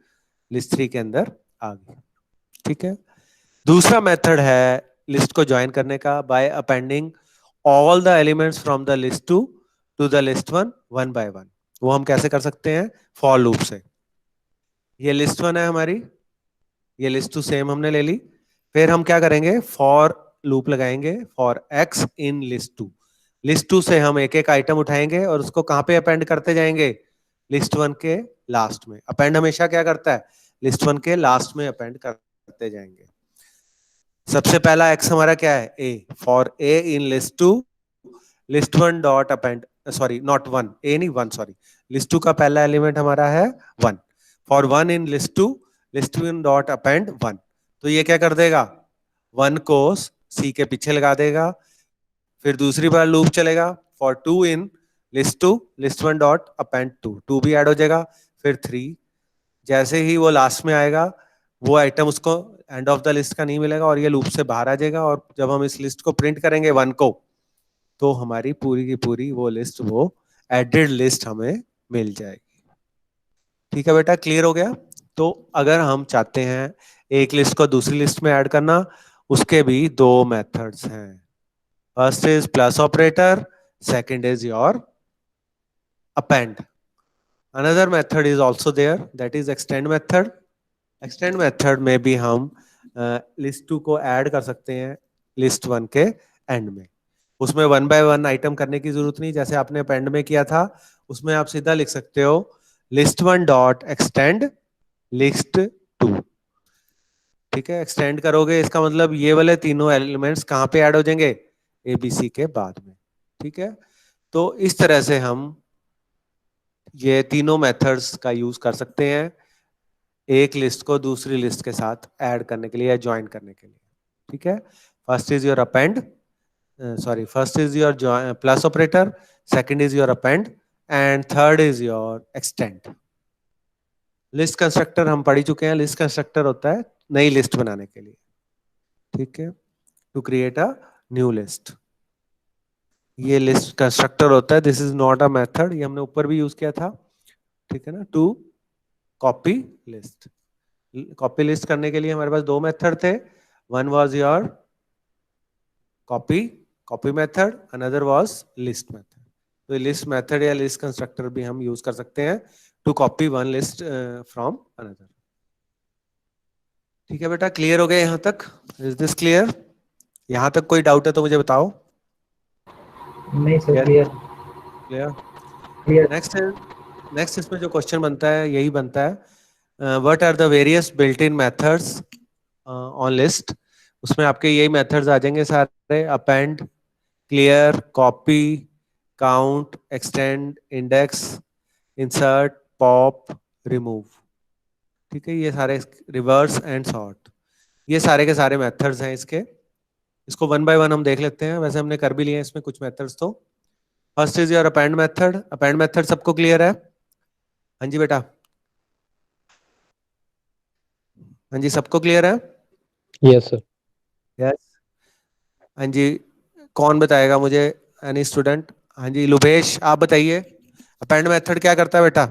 लिस्ट 3 के अंदर आ गई. ठीक है? दूसरा मेथड है लिस्ट को ज्वाइन करने का, by appending all the elements from the list 2 to the list 1 1 बाय 1. वो हम कैसे कर सकते हैं? फॉर लूप से. ये लिस्ट 1 है हमारी, ये लिस्ट 2 सेम हमने ले ली. फिर हम क्या करेंगे? फॉर लूप लगाएंगे for x in list 2. List 2 से हम एक एक आइटम उठाएंगे और उसको कहां पे अपेंड करते जाएंगे? लिस्ट 1 के लास्ट में. अपेंड हमेशा क्या करता है? लिस्ट 1 के लास्ट में अपेंड करते जाएंगे. सबसे पहला x हमारा क्या है? a. For a in list 2 list 1 dot append, sorry not 1, a नहीं 1, सॉरी. लिस्ट 2 का पहला एलिमेंट हमारा है 1. For 1 in list 2 list 1 dot append 1. तो ये क्या कर देगा? 1 को C के पीछे लगा देगा. फिर दूसरी बार लूप चलेगा for 2 in list 2 list 1 dot append 2. 2 भी ऐड हो जाएगा. फिर 3. जैसे ही वो लास्ट में आएगा वो आइटम उसको एंड ऑफ द लिस्ट का नहीं मिलेगा और ये लूप से बाहर आ जाएगा. और जब हम इस लिस्ट को प्रिंट करेंगे 1 को, तो हमारी पूरी की पूरी वो लिस्ट, वो एडेड लिस्ट हमें मिल जाएगी। ठीक है बेटा, क्लियर हो गया? तो अगर हम चाहते हैं एक लिस्ट को दूसरी लिस्ट में ऐड करना, उसके भी दो मेथड्स हैं। First is plus operator, second is your append. Another method is also there, that is extend method. Extend method में भी हम लिस्ट 2 को ऐड कर सकते हैं लिस्ट 1 के एंड में। उसमें 1 बाय 1 आइटम करने की जरूरत नहीं, जैसे आपने अपेंड में किया था। उसमें आप सीधा लिख सकते हो लिस्ट 1 डॉट एक्सटेंड लिस्ट 2। ठीक है, एक्सटेंड करोगे इसका मतलब ये वाले तीनों एलिमेंट्स कहाँ पे ऐड हो जाएंगे? एबीसी के बाद में। ठीक है, तो इस तरह से हम ये तीनों मेथड्स का यूज कर सकते हैं एक लिस्ट को दूसरी लिस्ट के साथ ऐड करने के लिए या ज्वाइन करने के लिए। ठीक है, first is your append, sorry first is your plus operator, second is your append and third is your extend. List constructor हम पढ़ चुके हैं। लिस्ट कंस्ट्रक्टर होता है नई लिस्ट बनाने के लिए। ठीक है, to create a new list, ये लिस्ट कंस्ट्रक्टर होता है। This is not a method, ये हमने ऊपर भी यूज किया था। ठीक है ना, to copy list. Copy list करने के लिए हमारे पास दो मेथड थे। One was your copy method, another was list method. तो लिस्ट मेथड या लिस्ट कंस्ट्रक्टर भी हम यूज कर सकते हैं to copy one list from another. ठीक है बेटा, क्लियर हो गया यहाँ तक? Is this clear? यहाँ तक कोई डाउट है तो मुझे बताओ। नहीं sir, clear clear? Clear. Next इसमें जो क्वेश्चन बनता है यही बनता है, what are the various built in methods on list. उसमें आपके यही मेथड्स आ जाएंगे सारे, append, clear, copy, count, extend, index, insert, pop, remove. ठीक है, ये सारे रिवर्स एंड सॉर्ट, ये सारे के सारे मेथड्स हैं इसके। इसको वन बाय वन हम देख लेते हैं, वैसे हमने कर भी लिए हैं इसमें कुछ मेथड्स। तो first is your append method. Append method सबको क्लियर है? हाँ जी बेटा, हाँ जी सबको क्लियर है? Yes sir. यस। हाँ जी, कौन बताएगा मुझे? Any student? हाँ जी लुभेश, आप बताइए अपेंड मेथड क्या करता है बेटा?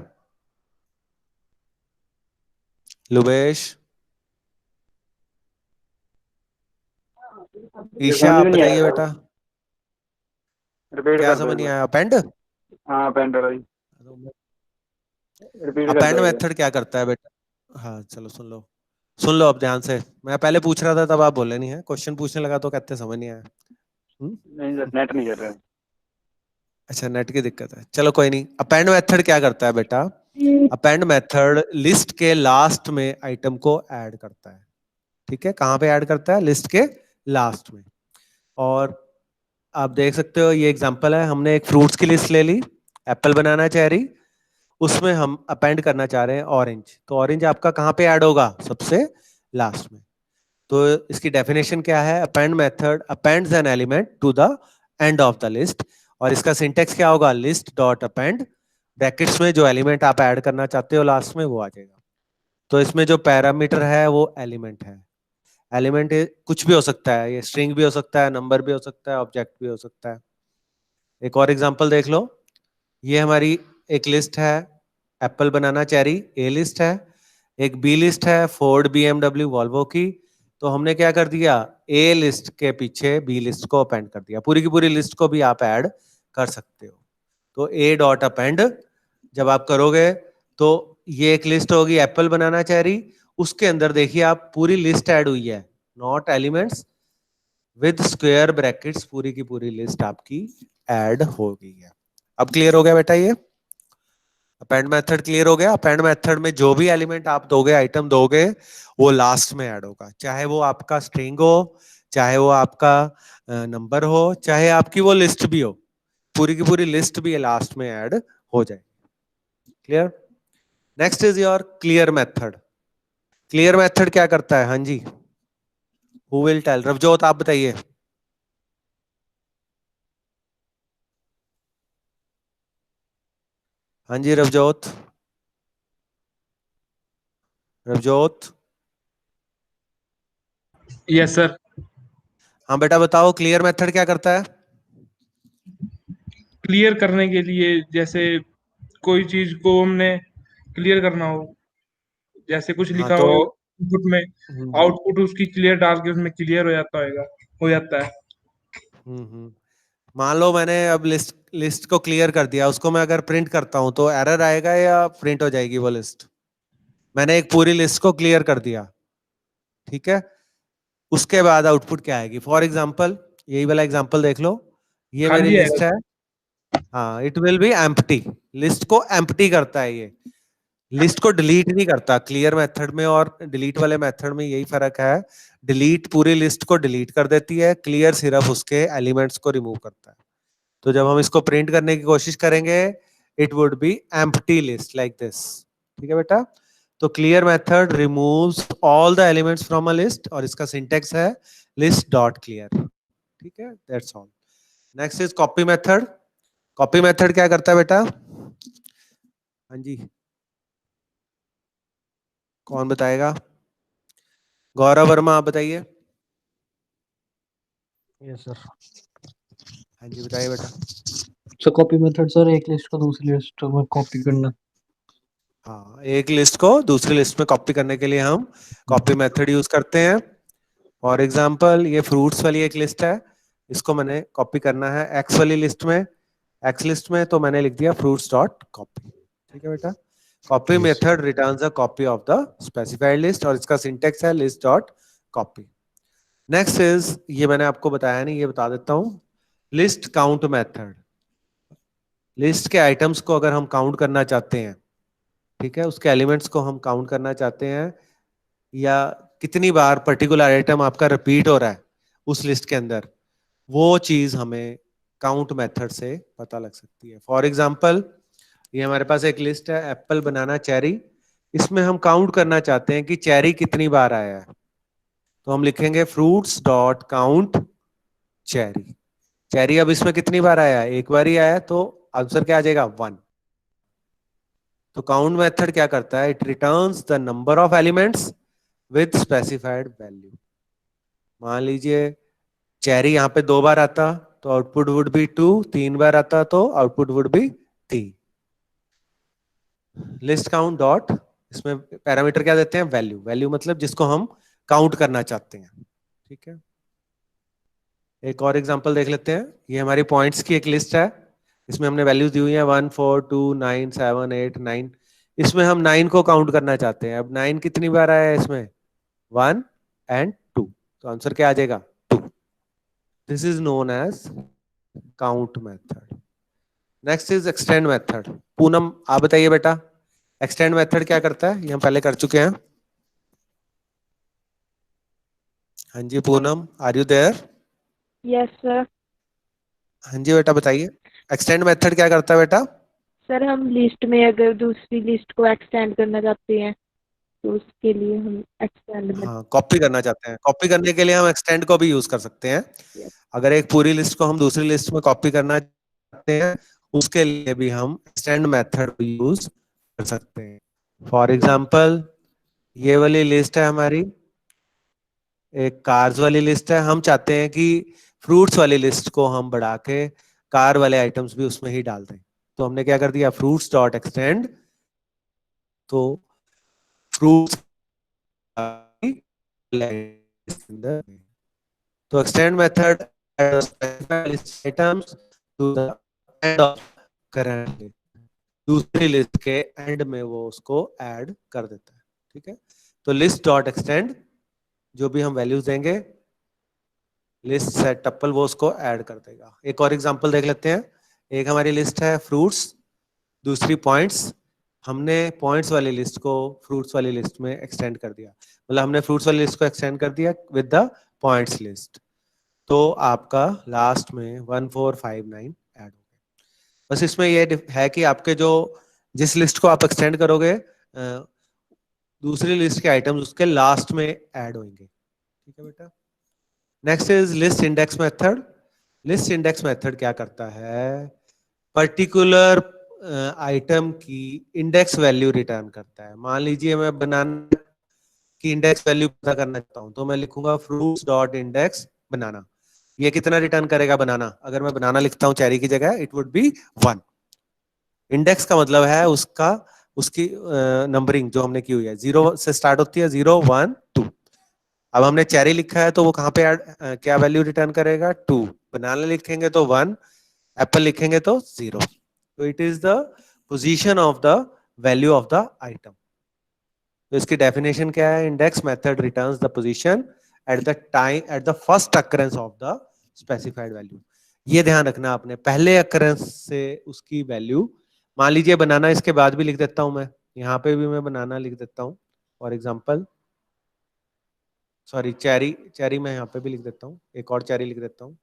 लुभेश, ईशा आप बताइए बेटा, रिपीट क्या कर समझ दो नहीं एक आया? अपेंड, बार। हाँ पेंटर भाई, रिपीट कर अपेंड दो एक बार। मेथड क्या करता है बेटा? हाँ चलो सुन लो अब ध्यान से। मैं पहले पूछ रहा था तब आप बोले नहीं है, क्वेश्चन पूछने लगा तो कहते समझ नहीं आया। नहीं सर, नेट नहीं कर रहे। अच्छा नेट की दिक्कत है, चलो कोई नहीं। अपेंड मेथड क्या करता है बेटा? अपेंड मेथड लिस्ट के लास्ट में आइटम को ऐड करता है। ठीक है, कहां पे ऐड करता है? लिस्ट के लास्ट में। और आप देख सकते हो ये एग्जांपल है, हमने एक फ्रूट्स की लिस्ट ले ली, एप्पल, बनाना, चेरी। उसमें हम अपेंड करना चाह रहे हैं ऑरेंज, तो ऑरेंज आपका कहां पे ऐड होगा? सबसे लास्ट में। तो इसकी डेफिनेशन क्या है? Append method appends an element to the end of the list. और इसका सिंटेक्स क्या होगा? लिस्ट डॉट अपेंड, ब्रैकेट्स में जो एलिमेंट आप ऐड करना चाहते हो लास्ट में वो आ जाएगा। तो इसमें जो पैरामीटर है वो एलिमेंट है। एलिमेंट कुछ भी हो सकता है, ये स्ट्रिंग भी हो सकता है, नंबर भी हो सकता है, ऑब्जेक्ट भी हो सकता है। एक और एग्जांपल देख लो, ये हमारी एक लिस्ट है एप्पल, बनाना, चेरी, ए लिस्ट है। एक बी लिस्ट है फोर्ड, बीएमडब्ल्यू, वॉल्वो की। तो हमने क्या कर दिया? ए लिस्ट के पीछे बी लिस्ट को अपेंड कर दिया। पूरी की पूरी लिस्ट को भी आप ऐड कर सकते हो। तो ए डॉट अपेंड जब आप करोगे तो ये एक लिस्ट होगी एप्पल, बनाना, चेरी। उसके अंदर देखिए आप पूरी लिस्ट ऐड हुई है, not elements, with square brackets, पूरी की पूरी लिस्ट आपकी ऐड हो गई है। अब क्लियर हो गया बेटा? ये अपेंड मेथड क्लियर हो गया? अपेंड मेथड में जो भी एलिमेंट आप दोगे, आइटम दोगे, वो लास्ट में ऐड होगा, चाहे वो आपका स्ट्रिंग हो, चाहे वो आपका नंबर हो, चाहे आपकी वो लिस्ट भी हो, पूरी की पूरी लिस्ट भी लास्ट में ऐड हो जाए। Clear? Next is your clear method. Clear method क्या करता है? हाँ जी, हु विल टेल? रवजोत आप बताइए। हाँ जी रवजोत, रवजोत। Yes sir. हाँ बेटा बताओ, क्लियर मेथड क्या करता है? क्लियर करने के लिए, जैसे कोई चीज को हमने क्लियर करना हो, जैसे कुछ हाँ लिखा तो हो इनपुट में, हम्म आउटपुट उसकी क्लियर डाल के उसमें क्लियर हो जाता है। हम्म। मान लो मैंने अब लिस्ट लिस्ट को क्लियर कर दिया, उसको मैं अगर प्रिंट करता हूं तो एरर आएगा या प्रिंट हो जाएगी वो लिस्ट? मैंने एक पूरी लिस्ट को क्लियर कर दिया, ठीक है। उसके बाद आउटपुट क्या आएगी? फॉर एग्जांपल यही वाला एग्जांपल देख लो, ये मेरी खाली लिस्ट आएगा। है। हाँ, it will be empty. List को एम्प्टी करता है ये, लिस्ट को डिलीट नहीं करता। क्लियर मेथड में और डिलीट वाले मेथड में यही फर्क है। डिलीट पूरी लिस्ट को डिलीट कर देती है, क्लियर सिर्फ उसके एलिमेंट्स को रिमूव करता है। तो जब हम इसको प्रिंट करने की कोशिश करेंगे, it would B empty list like this. ठीक है बेटा। तो clear method removes all the elements from a list, और इसका सिंटेक्स है लिस्ट डॉट क्लियर। ठीक है, that's all. Next is copy method. Copy method क्या करता है बेटा? हाँ जी, कौन बताएगा? गौरव वर्मा, आप बताइए। Yes sir. हाँ जी, बताइए बेटा। सो कॉपी मेथड सर एक लिस्ट को दूसरी लिस्ट में कॉपी करना। हाँ, एक लिस्ट को दूसरी लिस्ट में कॉपी करने के लिए हम कॉपी मेथड यूज करते हैं। फॉर एग्जांपल ये फ्रूट्स वाली एक लिस्ट है, इसको मैंने कॉपी करना है एक्स वाली लिस्ट में, एक्स लिस्ट में, तो मैंने लिख दिया फ्रूट्स डॉट कॉपी। ठीक है बेटा। Copy Yes. Method returns a copy of the specified list, और इसका सिंटेक्स है list dot copy. Next is, ये मैंने आपको बताया नहीं, ये बता देता हूं, लिस्ट काउंट मेथड। लिस्ट के आइटम्स को अगर हम काउंट करना चाहते हैं, ठीक है, उसके एलिमेंट्स को हम काउंट करना चाहते हैं, या कितनी बार पर्टिकुलर आइटम आपका रिपीट हो रहा है उस लिस्ट के अंदर, वो चीज हमें काउंट मेथड से पता लग सकती है। फॉर एग्जांपल ये हमारे पास एक लिस्ट है एप्पल, बनाना, चेरी। इसमें हम काउंट करना चाहते हैं कि चेरी कितनी बार आया है, तो हम लिखेंगे fruits dot count cherry. Cherry अब इसमें कितनी बार आया है? एक बार ही आया है, तो आंसर क्या आ जाएगा? 1। तो काउंट मेथड क्या करता है? It returns the number of elements with specified value. मान लीजिए चेरी यहाँ पे 2 बार आता तो आउटपुट वुड बी 2, 3 बार आता तो output would B 3। List count dot, इसमें पैरामीटर क्या देते हैं? वैल्यू। वैल्यू मतलब जिसको हम काउंट करना चाहते हैं। ठीक है, एक और एग्जांपल देख लेते हैं। ये हमारी पॉइंट्स की एक लिस्ट है, इसमें हमने वैल्यूज दी हुई है 1, 4, 2, 9, 7, 8, 9। इसमें हम 9 को काउंट करना चाहते हैं। अब 9 कितनी बार आया है इसमें? 1 एंड 2, तो आंसर क्या आ जाएगा? 2। This is known as count method. Next is extend method. Poonam, आप बताइए बेटा, एक्सटेंड मेथड क्या करता है? ये हम पहले कर चुके हैं। हाँ जी Poonam, are you there? Yes sir. हाँ जी बेटा, बताइए एक्सटेंड मेथड क्या करता है बेटा? सर हम लिस्ट में अगर दूसरी लिस्ट को एक्सटेंड करना चाहते हैं तो उसके लिए हम एक्सटेंड में। हाँ, कॉपी करना चाहते हैं, कॉपी करने के लिए हम एक्सटेंड को भी यूज कर सकते हैं। अगर एक पूरी लिस्ट को हम दूसरी लिस्ट में कॉपी करना चाहते हैं, उसके लिए भी हम एक्सटेंड मेथड यूज कर सकते हैं। फॉर एग्जांपल ये वाली लिस्ट है हमारी, एक कार्स वाली लिस्ट है। हम चाहते हैं कि फ्रूट्स वाली लिस्ट को हम बढ़ा के कार वाले आइटम्स भी उसमें ही डाल दें, तो हमने क्या कर दिया? Fruits dot extend. तो फ्रूट्स, तो extend method items to the end of current list, दूसरी लिस्ट के एंड में वो उसको ऐड कर देता है। ठीक है, तो लिस्ट डॉट एक्सटेंड, जो भी हम वैल्यूज देंगे लिस्ट सेट टप्पल, वो उसको ऐड कर देगा। एक और एग्जांपल देख लेते हैं। एक हमारी लिस्ट है फ्रूट्स, दूसरी पॉइंट्स। हमने पॉइंट्स वाली लिस्ट को फ्रूट्स वाली लिस्ट में एक्सटेंड कर दिया, मतलब हमने फ्रूट्स वाली लिस्ट को एक्सटेंड कर दिया विद द पॉइंट्स लिस्ट, तो आपका लास्ट में 1, 4, 5, 9 ऐड हो गया। बस इसमें ये है कि आपके जो जिस लिस्ट को आप एक्सटेंड करोगे, दूसरी लिस्ट के आइटम्स उसके लास्ट में ऐड होंगे। ठीक है बेटा। Next is list index method. List index method क्या करता है? पर्टिकुलर आइटम की इंडेक्स वैल्यू रिटर्न करता है। मान लीजिए मैं बनाना की इंडेक्स वैल्यू पता करना चाहता हूं, तो मैं लिखूंगा फ्रूट्स डॉट इंडेक्स बनाना। ये कितना रिटर्न करेगा बनाना? अगर मैं बनाना लिखता हूँ चेरी की जगह, इट वुड बी 1। इंडेक्स का मतलब है उसका उसकी नंबरिंग जो हमने की हुई है, 0 से स्टार्ट होती है, 0 1 2। अब हमने चेरी लिखा है तो वो कहाँ पे क्या वैल्यू रिटर्न करेगा? 2। बनाना लिखेंगे तो 1, एप्पल लिखेंगे तो 0। तो it is the position of the value of the item. तो इसकी डेफिनेशन क्या है? Index method returns the position at the time at the first occurrence of the specified value. ये ध्यान रखना आपने, पहले अकरेंस से उसकी वैल्यू। मान लीजिए बनाना इसके बाद भी लिख देता हूं मैं, यहाँ पे भी मैं बनाना लिख देता हूँ for example, sorry cherry, cherry मैं यहाँ पे भी लिख देता हूँ, एक और चेरी लिख देता हूँ,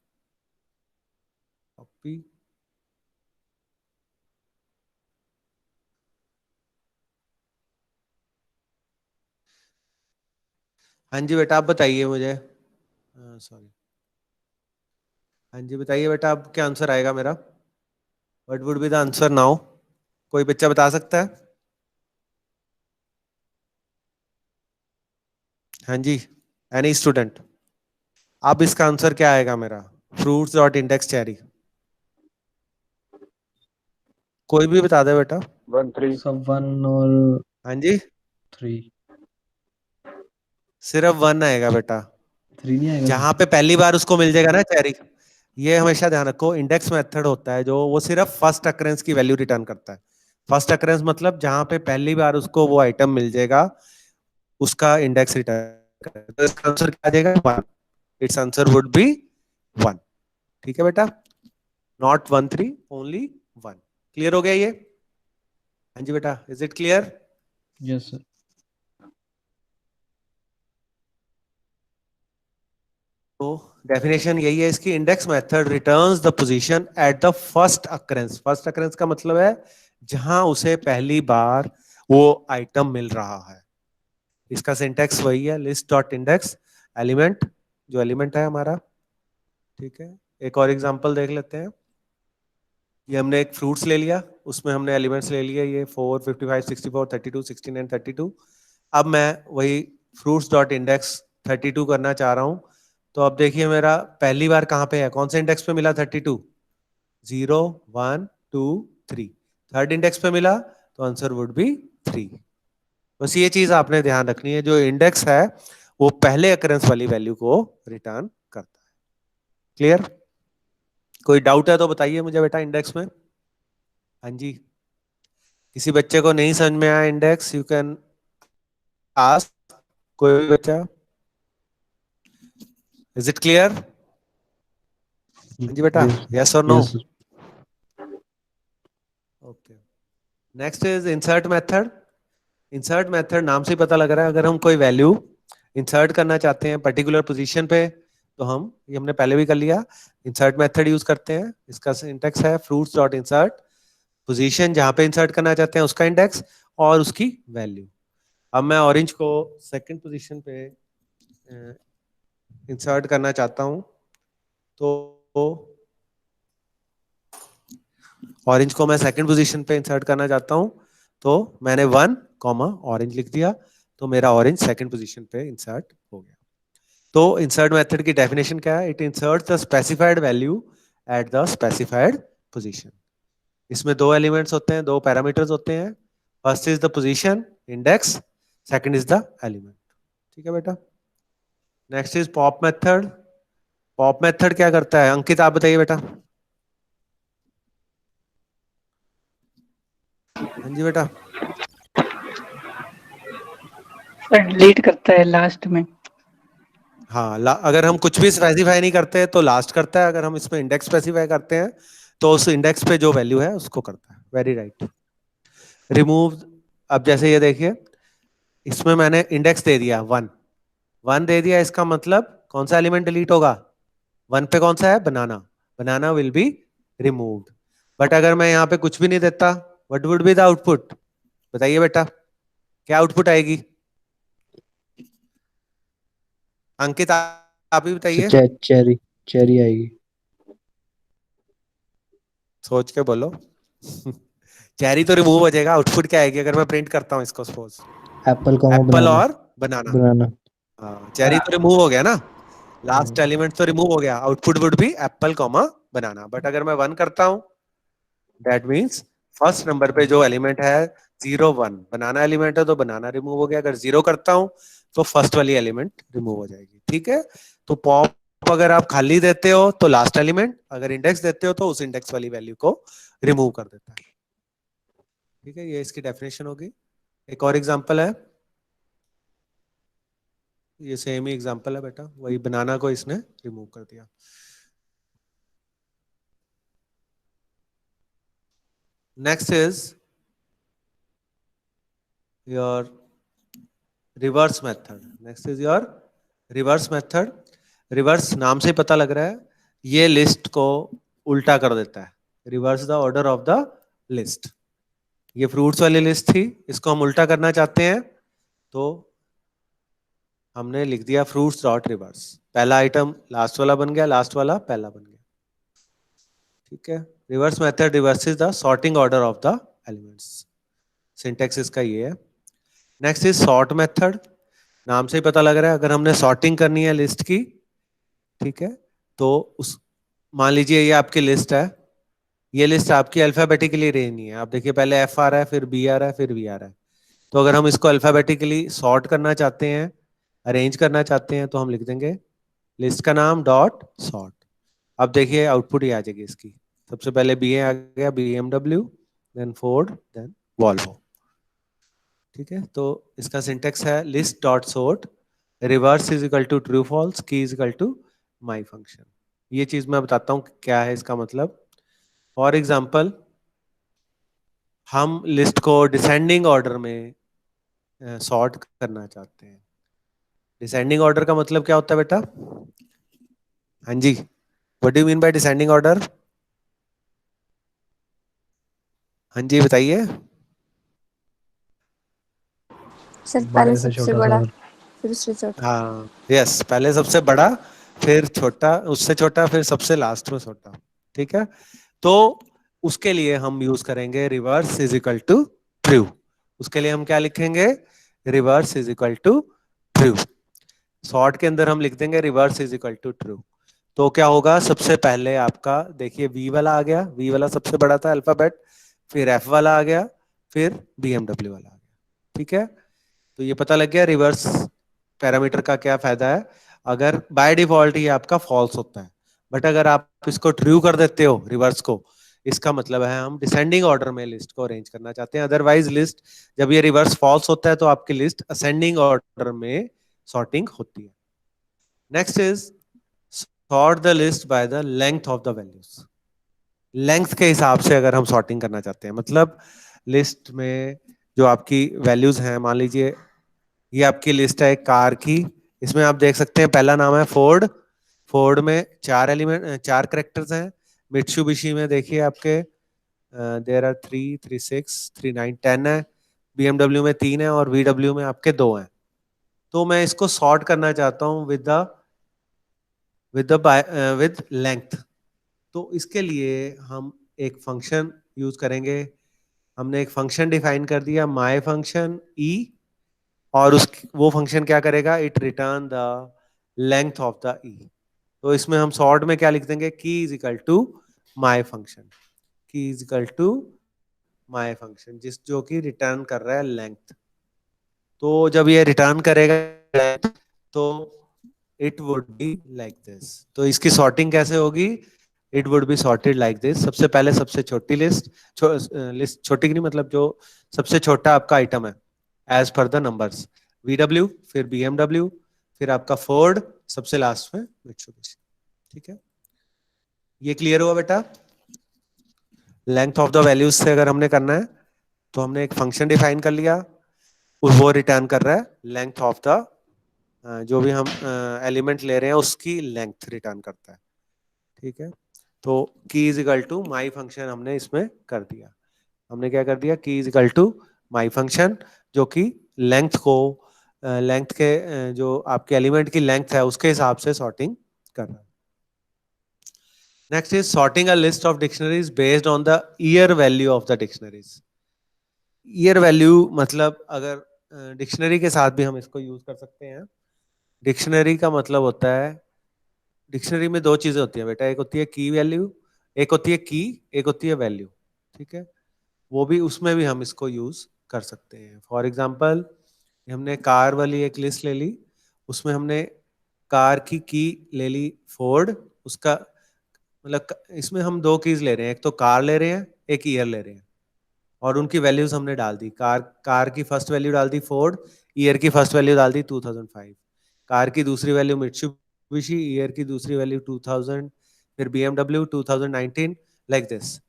कॉपी। हाँ जी बेटा आप बताइए मुझे, सॉरी, हाँ जी बताइए बेटा, अब क्या आंसर आएगा मेरा? What would be the answer now? कोई बच्चा बता सकता है? हाँ जी, एनी स्टूडेंट? अब इसका आंसर क्या आएगा मेरा? Fruits dot index cherry. कोई भी बता दे बेटा। 1 3 सब 1 और हाँ जी, 3। सिर्फ 1 आएगा बेटा, 3 नहीं आएगा? जहां पे पहली बार उसको मिल जाएगा ना चेरी। ये हमेशा ध्यान रखो, इंडेक्स मेथड होता है जो वो सिर्फ फर्स्ट अकरेंस की वैल्यू रिटर्न करता है। फर्स्ट अकरेंस मतलब जहां पे पहली बार उसको वो आइटम मिल जाएगा, उसका इंडेक्स रिटर्न। तो इसका आंसर क्या आ जाएगा? 1। It's answer would be 1। ठीक है बेटा, नॉट 1 3, ओनली 1। क्लियर हो गया ये? हाँ जी बेटा, is it clear? Yes sir. तो डेफिनेशन यही है इसकी, index method returns the position at the first occurrence. First occurrence का मतलब है जहां उसे पहली बार वो आइटम मिल रहा है। इसका सिंटेक्स वही है, लिस्ट डॉट इंडेक्स एलिमेंट, जो एलिमेंट है हमारा। ठीक है, एक और एग्जांपल देख लेते हैं। ये हमने एक फ्रूट्स ले लिया, उसमें हमने एलिमेंट्स ले लिए, ये 4 55 64 32 69 32। अब मैं वही फ्रूट्स डॉट इंडेक्स 32 करना चाह रहा हूं। तो अब देखिए मेरा पहली बार कहां पे है, कौन से इंडेक्स पे मिला 32? 0 1 2 3। थर्ड इंडेक्स पे मिला तो आंसर वुड बी 3। बस ये चीज आपने ध्यान रखनी है, जो इंडेक्स है वो पहले अकरेंस वाली वैल्यू को रिटर्न करता है। क्लियर? कोई डाउट है तो बताइए मुझे बेटा इंडेक्स में। हाँ जी, किसी बच्चे को नहीं समझ में आया इंडेक्स, यू कैन आस्क, कोई भी बच्चा। Is it clear? हाँ जी बेटा, यस और no? Yes sir. Okay, next is insert method. Insert method नाम से ही पता लग रहा है, अगर हम कोई वैल्यू इंसर्ट करना चाहते हैं पर्टिकुलर पोजीशन पे, तो हम, ये हमने पहले भी कर लिया, इंसर्ट मेथड यूज करते हैं। इसका सिंटेक्स है फ्रूट्स डॉट इंसर्ट, पोजीशन जहां पे इंसर्ट करना चाहते हैं उसका इंडेक्स और उसकी वैल्यू। अब मैं ऑरेंज को सेकंड पोजीशन पे इंसर्ट करना चाहता हूं, तो ऑरेंज को मैं सेकंड पोजीशन पे इंसर्ट करना चाहता हूं, तो मैंने 1 कॉमा ऑरेंज लिख दिया, तो मेरा ऑरेंज सेकंड पोजीशन पे इंसर्ट हो गया। तो इंसर्ट मेथड की डेफिनेशन क्या है? It inserts the specified value at the specified position. इसमें दो एलिमेंट्स होते हैं, दो पैरामीटर्स होते हैं। First is the position index, second is the element. ठीक है बेटा, next is pop method. Pop method क्या करता है? अंकित आप बताइए बेटा। हाँ जी बेटा। डिलीट करता है लास्ट में। हाँ, अगर हम कुछ भी स्पेसिफाई नहीं करते तो लास्ट करता है, अगर हम इसमें इंडेक्स स्पेसिफाई करते हैं तो उस इंडेक्स पे जो वैल्यू है उसको करता है। Very right. रिमूव, अब जैसे ये देखिए, इसमें मैंने इंडेक्स दे दिया 1 दे दिया, इसका मतलब कौन सा एलिमेंट डिलीट होगा? 1 पे कौन सा है? बनाना। बनाना विल बी रिमूव्ड। बट अगर मैं यहाँ पे कुछ भी नहीं देता, what would be the output? बताइए बेटा, क्या आउटपुट आएगी? अंकित आप ही बताइए। चेरी, चेरी आएगी। सोच के बोलो। चेरी तो रिमूव हो जाएगा, आउटपुट क्या आएगी अगर मैं प्रिंट करता हूँ इसको? सपोज एप्पल एप्पल और बनाना। बनाना। हाँ, चेरी तो रिमूव हो गया ना, लास्ट एलिमेंट तो रिमूव हो गया, output would B Apple comma banana. But अगर मैं 1 करता हूं, दैट मीन्स फर्स्ट नंबर पे जो एलिमेंट है 0 1, बनाना एलिमेंट है तो बनाना रिमूव हो गया। अगर 0 करता हूं तो फर्स्ट वाली एलिमेंट रिमूव हो जाएगी। ठीक है, तो पॉप अगर आप खाली देते हो तो लास्ट एलिमेंट, अगर इंडेक्स देते हो तो उस इंडेक्स वाली वैल्यू को रिमूव कर देता है। ठीक है, ये इसकी डेफिनेशन होगी। एक और एग्जांपल है, ये सेम ही एग्जांपल है बेटा, वही बनाना को इसने रिमूव कर दिया। Next is your reverse method. Next is your reverse method. Reverse नाम से पता लग रहा है, ये लिस्ट को उल्टा कर देता है। Reverse the order of the list. ये फ्रूट्स वाली लिस्ट थी, इसको हम उल्टा करना चाहते हैं तो हमने लिख दिया फ्रूट्स डॉट रिवर्स। पहला आइटम लास्ट वाला बन गया, लास्ट वाला पहला बन गया। ठीक है, reverse method reverses the sorting order of the elements. Syntax इसका ये है। Next is sort method. नाम से ही पता लग रहा है, अगर हमने सॉर्टिंग करनी है लिस्ट की, ठीक है, तो उस मान लीजिए ये आपकी लिस्ट है, ये लिस्ट आपकी अल्फाबेटिकली अरेंज नहीं है। आप देखिए पहले एफ आ रहा है, फिर बी आ रहा है, फिर वी आ रहा है। तो अगर हम इसको अल्फाबेटिकली सॉर्ट करना चाहते हैं, अरेंज करना चाहते हैं, तो हम लिख देंगे लिस्ट का नाम डॉट सॉर्ट। अब देखिए आउटपुट ही आ जाएगी इसकी। सबसे पहले बी आ गया, BMW, then Ford, then Volvo. ठीक है, तो इसका सिंटेक्स है list dot sort, reverse is equal to true false, key is equal to my function. ये चीज मैं बताता हूँ क्या है इसका मतलब। फॉर एग्जाम्पल, हम लिस्ट को डिसेंडिंग ऑर्डर में सॉर्ट करना चाहते हैं। डिसेंडिंग ऑर्डर का मतलब क्या होता है बेटा? हाँ जी, what do you mean by descending order? हाँ जी बताइए। सर बड़े पहले से सबसे छोटा बड़ा, सर। फिर उससे छोटा। हाँ यस, पहले सबसे बड़ा, फिर छोटा, उससे छोटा, फिर सबसे लास्ट में छोटा। ठीक है, तो उसके लिए हम यूज करेंगे reverse is equal to true. उसके लिए हम क्या लिखेंगे? Reverse is equal to true. Sort के अंदर हम लिख देंगे reverse is equal to true. तो क्या होगा, सबसे पहले आपका देखिए वी वाला आ गया, वी वाला सबसे बड़ा था अल्फाबेट, फिर एफ वाला आ गया, फिर BMW वाला आ गया। ठीक है, तो ये पता लग गया रिवर्स पैरामीटर का क्या फायदा है। अगर बाय डिफॉल्ट ही आपका फॉल्स होता है, बट अगर आप इसको ट्रू कर देते हो रिवर्स को, इसका मतलब है हम डिसेंडिंग ऑर्डर में लिस्ट को अरेंज करना चाहते हैं। अदरवाइज लिस्ट, जब ये रिवर्स फॉल्स होता है तो आपकी लिस्ट असेंडिंग ऑर्डर में सॉर्टिंग होती है। Next is sort the list by the length of the values. Length के हिसाब से अगर हम सॉर्टिंग करना चाहते हैं, मतलब लिस्ट में जो आपकी वैल्यूज हैं, मान लीजिए ये आपकी लिस्ट है एक कार की, इसमें आप देख सकते हैं पहला नाम है फोर्ड। फोर्ड में 4 एलिमेंट, 4 करेक्टर्स हैं। मित्सुबिशी में देखिए आपके देयर आर 3, 3, 6, 3, 9, 10 है। BMW में 3 है और VW में आपके 2 हैं। तो मैं इसको सॉर्ट करना चाहता हूँ विद लेंथ। तो इसके लिए हम एक फंक्शन यूज करेंगे। हमने एक फंक्शन डिफाइन कर दिया, माई फंक्शन ई, और उस वो फंक्शन क्या करेगा, it return the length of the E. तो इसमें हम सॉर्ट में क्या लिख देंगे, key is equal to my function, key is equal to my function, जो कि रिटर्न कर रहा है लेंथ। तो जब ये रिटर्न करेगा लेंथ, तो it would be like this. तो इसकी सॉर्टिंग कैसे होगी? It would be sorted like this. सबसे पहले सबसे छोटी लिस्ट, लिस्ट छोटी नहीं मतलब जो सबसे छोटा आपका आइटम है as per the numbers, VW, फिर BMW, फिर आपका फोर्ड, सबसे लास्ट में मित्सुबिशी। ठीक है, ये क्लियर हुआ बेटा? लेंथ ऑफ द वैल्यूज से अगर हमने करना है तो हमने एक फंक्शन डिफाइन कर लिया, वो रिटर्न कर रहा है लेंथ ऑफ द, जो भी हम एलिमेंट ले रहे हैं उसकी लेंथ रिटर्न करता है। ठीक है, तो key is equal to my function हमने इसमें कर दिया। हमने क्या कर दिया, key is equal to my function, जो कि लेंथ को, लेंथ के जो आपके एलिमेंट की लेंथ है उसके हिसाब से सॉर्टिंग कर रहा है। Next is sorting a list of dictionaries based on the year value of the dictionaries. Year value मतलब अगर डिक्शनरी के साथ भी हम इसको यूज कर सकते हैं। डिक्शनरी का मतलब होता है डिक्शनरी में दो चीजें होती है बेटा, एक होती है की वैल्यू, एक होती है की, एक होती है वैल्यू। ठीक है, वो भी उसमें भी हम इसको यूज कर सकते हैं। फॉर एग्जांपल हमने कार वाली एक लिस्ट ले ली, उसमें हमने कार की ले ली फोर्ड, उसका मतलब इसमें हम दो कीज ले रहे हैं, एक तो कार ले रहे हैं, एक ईयर ले रहे हैं, और उनकी वैल्यूज हमने डाल दी। कार की फर्स्ट वैल्यू डाल दी फोर्ड, ईयर की फर्स्ट वैल्यू डाल दी 2005, कार की दूसरी वैल्यू मित्सुबिशी, ईयर की दूसरी वैल्यू 2000, फिर BMW 2019, लाइक दिस।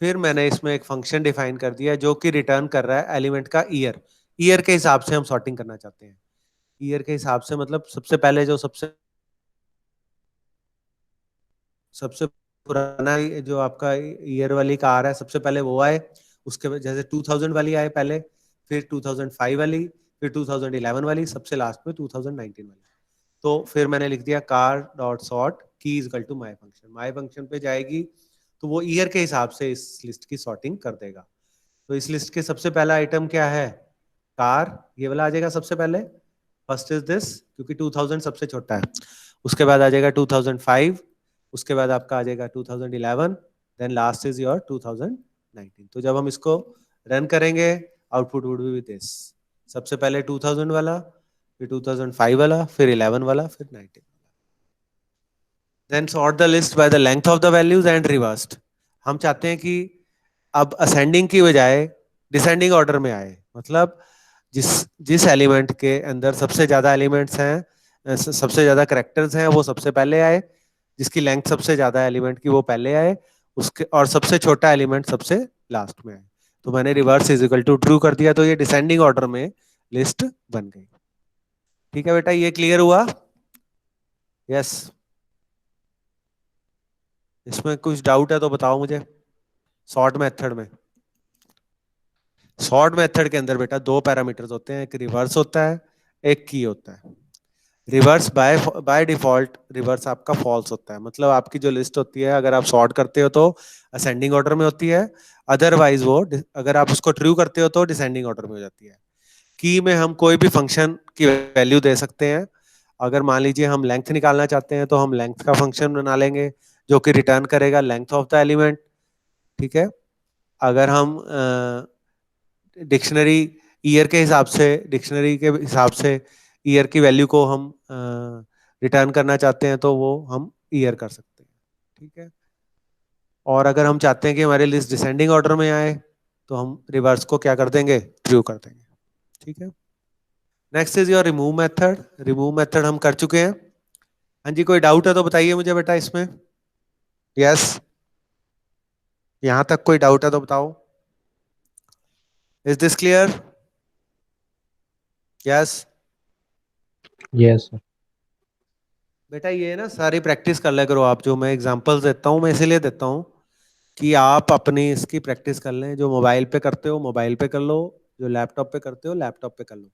फिर मैंने इसमें एक फंक्शन डिफाइन कर दिया जो कि रिटर्न कर रहा है एलिमेंट का ईयर। ईयर के हिसाब से हम सॉर्टिंग करना चाहते हैं। ईयर के हिसाब से मतलब सबसे पहले जो सबसे पुराना जो आपका ईयर वाली कार है, सबसे पहले वो आए, उसके बाद जैसे 2000 वाली आए पहले, फिर 2005 वाली, फिर 2011 वाली, सबसे लास्ट में 2019 वाली। तो फिर मैंने लिख दिया car dot sort key is equal to my function. My function पे जाएगी तो वो ईयर के हिसाब से इस लिस्ट की सॉर्टिंग कर देगा। तो इस लिस्ट के सबसे पहला आइटम क्या है, कार, ये वाला आ जाएगा सबसे पहले, फर्स्ट इज दिस, क्योंकि 2000 सबसे छोटा है। उसके बाद आ जाएगा 2005, उसके बाद आपका आ जाएगा 2011, देन लास्ट इज योर 2019। तो जब हम इसको रन करेंगे आउटपुट वुड बी दिस, सबसे पहले 2000 वाला, फिर 2005 वाला, फिर 11 वाला, फिर 19 वाला। Then sort the list by the length of the values and reversed. हम चाहते हैं कि अब असेंडिंग की बजाय डिसेंडिंग ऑर्डर में आए, मतलब जिस एलिमेंट के अंदर सबसे ज्यादा एलिमेंट्स हैं, सबसे ज्यादा कैरेक्टर्स हैं, वो सबसे पहले आए, जिसकी लेंथ सबसे ज्यादा एलिमेंट की वो पहले आए, उसके और सबसे छोटा एलिमेंट सबसे लास्ट में आए। तो मैंने reverse is equal to true कर दिया, तो ये डिसेंडिंग ऑर्डर में लिस्ट बन गई। ठीक है बेटा, ये क्लियर हुआ? यस। इसमें कुछ डाउट है तो बताओ मुझे। सॉर्ट मेथड में, सॉर्ट मेथड के अंदर बेटा दो पैरामीटर्स होते हैं, एक रिवर्स होता है, एक की होता है। रिवर्स बाय डिफॉल्ट रिवर्स आपका फॉल्स होता है, मतलब आपकी जो लिस्ट होती है अगर आप सॉर्ट करते हो तो असेंडिंग ऑर्डर में होती है, अदरवाइज वो अगर आप उसको ट्रू करते हो तो डिसेंडिंग ऑर्डर में हो जाती है। की में हम कोई भी फंक्शन की वैल्यू दे सकते हैं। अगर मान लीजिए हम लेंथ निकालना चाहते हैं तो हम लेंथ का फंक्शन बना लेंगे जो कि रिटर्न करेगा लेंथ ऑफ द एलिमेंट। ठीक है, अगर हम डिक्शनरी ईयर के हिसाब से, डिक्शनरी के हिसाब से ईयर की वैल्यू को हम रिटर्न करना चाहते हैं तो वो हम ईयर कर सकते हैं। ठीक है, और अगर हम चाहते हैं कि हमारी लिस्ट डिसेंडिंग ऑर्डर में आए तो हम रिवर्स को क्या कर देंगे, ट्रू कर देंगे। ठीक है, next is your remove method. Remove method हम कर चुके हैं। हाँ जी, कोई डाउट है तो बताइए मुझे बेटा इसमें। यस, यहां तक कोई डाउट है तो बताओ। Is this clear? Yes yes sir. बेटा ये ना सारी प्रैक्टिस कर लिया करो आप, जो मैं एग्जांपल्स देता हूँ मैं इसीलिए देता हूँ कि आप अपनी इसकी प्रैक्टिस कर लें। जो मोबाइल पे करते हो मोबाइल पे कर लो, जो लैपटॉप पे करते हो लैपटॉप पे कर लो।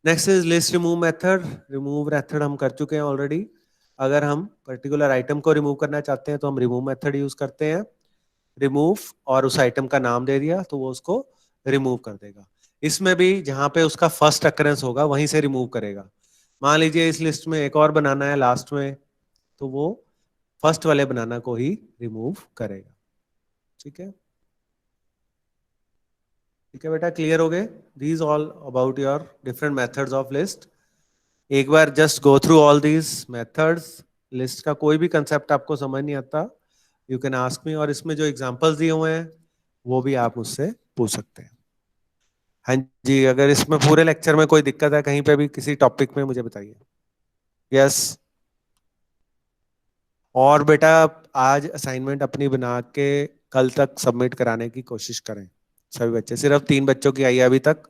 Next is list remove method. Remove method हम कर चुके हैं ऑलरेडी। अगर हम पर्टिकुलर आइटम को रिमूव करना चाहते हैं तो हम रिमूव मेथड यूज करते हैं। रिमूव और उस आइटम का नाम दे दिया तो वो उसको रिमूव कर देगा। इसमें भी जहां पे उसका फर्स्ट अकरेंस होगा वहीं से रिमूव करेगा। मान लीजिए इस लिस्ट में एक और बनाना है लास्ट में, तो वो फर्स्ट वाले बनाना को ही रिमूव करेगा। ठीक है, ठीक है बेटा, क्लियर हो गए? These all about your different methods of list. एक बार just go through all these methods. List का कोई भी कंसेप्ट आपको समझ नहीं आता, यू कैन आस्क मी, और इसमें जो एग्जांपल्स दिए हुए हैं वो भी आप मुझसे पूछ सकते हैं। हाँ जी, अगर इसमें पूरे लेक्चर में कोई दिक्कत है कहीं पे भी किसी टॉपिक में मुझे बताइए। यस, और बेटा आज असाइनमेंट अपनी बना के कल तक सबमिट कराने की कोशिश करें सभी बच्चे। सिर्फ 3 बच्चों की आई है अभी तक।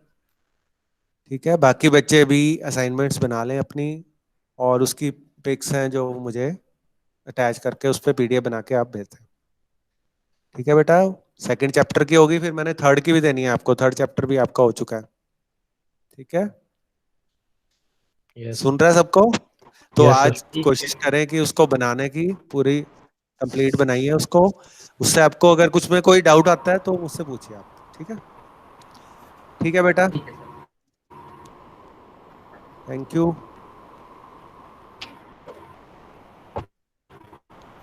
ठीक है, बाकी बच्चे भी असाइनमेंट्स बना लें अपनी, और उसकी पिक्स हैं जो मुझे अटैच करके उस पर PDF बना के आप भेज दें। ठीक है बेटा, सेकंड चैप्टर की होगी, फिर मैंने थर्ड की भी देनी है आपको। थर्ड चैप्टर भी आपका हो चुका है। ठीक है, यस सुन रहा है सबको? तो Yes, आज sir. कोशिश करें कि उसको बनाने की पूरी कंप्लीट बनाइए उसको। उससे आपको अगर कुछ में कोई डाउट आता है तो मुझसे पूछिए आप। ठीक है, ठीक है बेटा, ठीक है सर। Thank you.